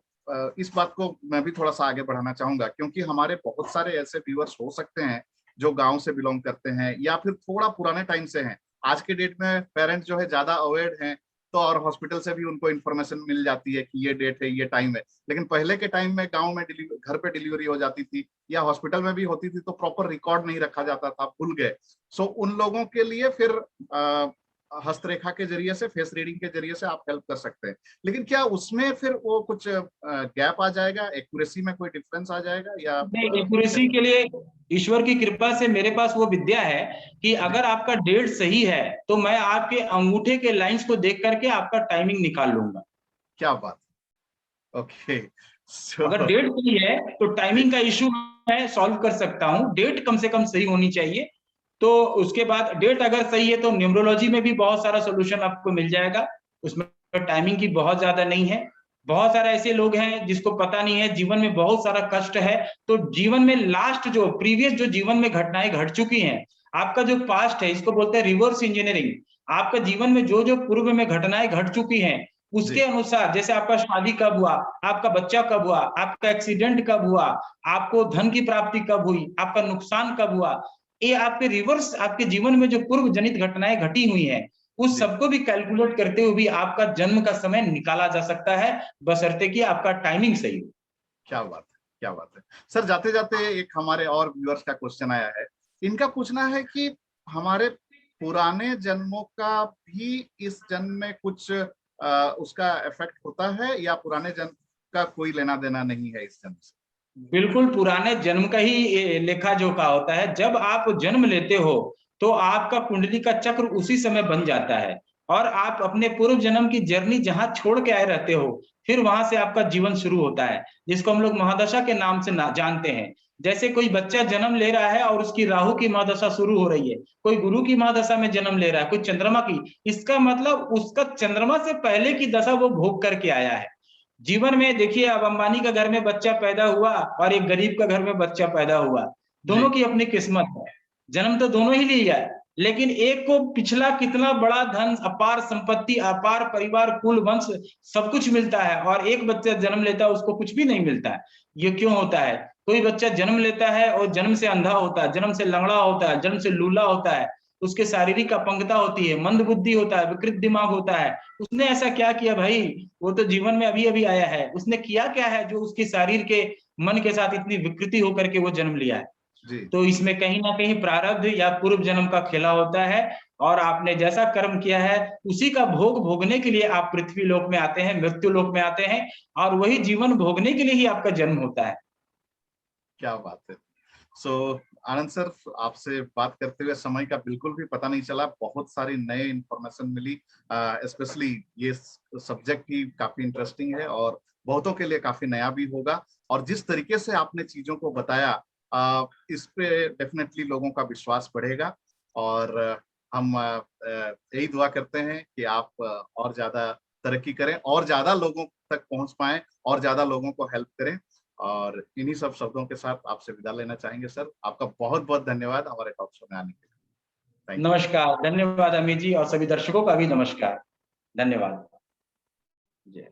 S1: इस बात को मैं भी थोड़ा सा आगे बढ़ाना चाहूंगा, क्योंकि हमारे बहुत सारे ऐसे व्यूअर्स हो सकते हैं जो गांव से बिलोंग करते हैं या फिर थोड़ा पुराने टाइम से हैं। आज के डेट में पेरेंट्स जो है ज्यादा अवेयर हैं, तो और हॉस्पिटल से भी उनको इन्फॉर्मेशन मिल जाती है कि ये डेट है, ये टाइम है। लेकिन पहले के टाइम में गांव में घर पे डिलीवरी हो जाती थी या हॉस्पिटल में भी होती थी, तो प्रॉपर रिकॉर्ड नहीं रखा जाता था, भूल गए। सो उन लोगों के लिए फिर हस्तरेखा के जरिए से, फेस रीडिंग के जरिए से आप हेल्प कर सकते हैं। लेकिन क्या उसमें फिर वो कुछ गैप आ जाएगा, एक्यूरेसी में कोई डिफरेंस आ जाएगा, या
S2: नहीं, एक्यूरेसी के लिए ईश्वर की कृपा से मेरे पास वो विद्या है कि
S1: जी,
S2: अगर आपका डेट सही है तो मैं आपके अंगूठे के लाइंस को देख करके आपका टाइमिंग निकाल लूंगा।
S1: क्या बात, ओके,
S2: अगर
S1: सो
S2: डेट सही है तो
S1: जी,
S2: टाइमिंग का इशू मैं सॉल्व कर सकता हूँ, डेट कम से कम सही होनी चाहिए। तो उसके बाद डेट अगर सही है तो न्यूमरोलॉजी में भी बहुत सारा सोल्यूशन आपको मिल जाएगा, उसमें टाइमिंग की बहुत ज्यादा नहीं है। बहुत सारे ऐसे लोग हैं जिसको पता नहीं है, जीवन में बहुत सारा कष्ट है, तो जीवन में लास्ट जो प्रीवियस जो जीवन में घटनाएं घट चुकी हैं, आपका जो पास्ट है, इसको बोलते हैं रिवर्स इंजीनियरिंग। आपका जीवन में जो जो पूर्व में घटनाएं घट चुकी हैं उसके
S1: जी,
S2: अनुसार, जैसे आपका शादी कब हुआ, आपका बच्चा कब हुआ, आपका एक्सीडेंट कब हुआ, आपको धन की प्राप्ति कब हुई, आपका नुकसान कब हुआ, ये आपके रिवर्स आपके जीवन में जो पूर्व जनित घटनाएं घटी हुई हैं उस
S1: जी,
S2: सबको भी कैलकुलेट करते हुए भी आपका जन्म का समय निकाला जा सकता है, बशर्ते कि आपका टाइमिंग सही हो।
S1: क्या बात है, क्या बात है। सर जाते जाते एक हमारे और व्यूअर्स का क्वेश्चन आया है। इनका पूछना है कि हमारे पुराने जन्मों का भी इस जन्म में कुछ उसका इफेक्ट होता है, या पुराने जन्म का कोई लेना देना नहीं है इस जन्म से?
S2: बिल्कुल पुराने जन्म का ही लेखा जोखा होता है। जब आप जन्म लेते हो तो आपका कुंडली का चक्र उसी समय बन जाता है, और आप अपने पूर्व जन्म की जर्नी जहां छोड़ के आए रहते हो, फिर वहां से आपका जीवन शुरू होता है, जिसको हम लोग महादशा के नाम से जानते हैं। जैसे कोई बच्चा जन्म ले रहा है और उसकी राहु की महादशा शुरू हो रही है, कोई गुरु की महादशा में जन्म ले रहा है, कोई चंद्रमा की, इसका मतलब उसका चंद्रमा से पहले की दशा वो भोग करके आया है। जीवन में देखिए, अब अंबानी का घर में बच्चा पैदा हुआ और एक गरीब का घर में बच्चा पैदा हुआ, दोनों
S1: जी,
S2: की अपनी किस्मत है, जन्म तो दोनों ही लिया है, लेकिन एक को पिछला कितना बड़ा धन, अपार संपत्ति, अपार परिवार, कुल वंश सब कुछ मिलता है, और एक बच्चा जन्म लेता है उसको कुछ भी नहीं मिलता है। ये क्यों होता है? कोई बच्चा जन्म लेता है और जन्म से अंधा होता है, जन्म से लंगड़ा होता है, जन्म से लूला होता है, उसके शारीरिक अपंगता होती है, मंद बुद्धि होता है, विकृत दिमाग होता है। उसने ऐसा क्या किया भाई? वो तो जीवन में अभी अभी आया है, उसने किया क्या है जो उसके शरीर के मन के साथ इतनी विकृति होकर के वो जन्म लिया है?
S1: जी,
S2: तो इसमें कहीं ना कहीं प्रारब्ध या पूर्व जन्म का खेला होता है, और आपने जैसा कर्म किया है उसी का भोग भोगने के लिए आप पृथ्वी लोक में आते हैं, मृत्यु लोक में आते हैं, और वही जीवन भोगने के लिए ही आपका जन्म होता है।
S1: क्या बात है। सो आनंद सर, आपसे बात करते हुए समय का बिल्कुल भी पता नहीं चला। बहुत सारी नए इंफॉर्मेशन मिली। स्पेशली ये सब्जेक्ट ही काफी इंटरेस्टिंग है और बहुतों के लिए काफी नया भी होगा। और जिस तरीके से आपने चीजों को बताया, इस पे डेफिनेटली लोगों का विश्वास बढ़ेगा। और हम यही दुआ करते हैं कि आप और ज्यादा तरक्की करें और ज्यादा लोगों तक पहुंच पाएं और ज्यादा लोगों को हेल्प करें। और इन्हीं सब शब्दों के साथ आपसे विदा लेना चाहेंगे सर। आपका बहुत बहुत धन्यवाद हमारे टॉक शो में आने के लिए। Thank you.
S2: नमस्कार, धन्यवाद अमित जी, और सभी दर्शकों का भी नमस्कार, धन्यवाद। जय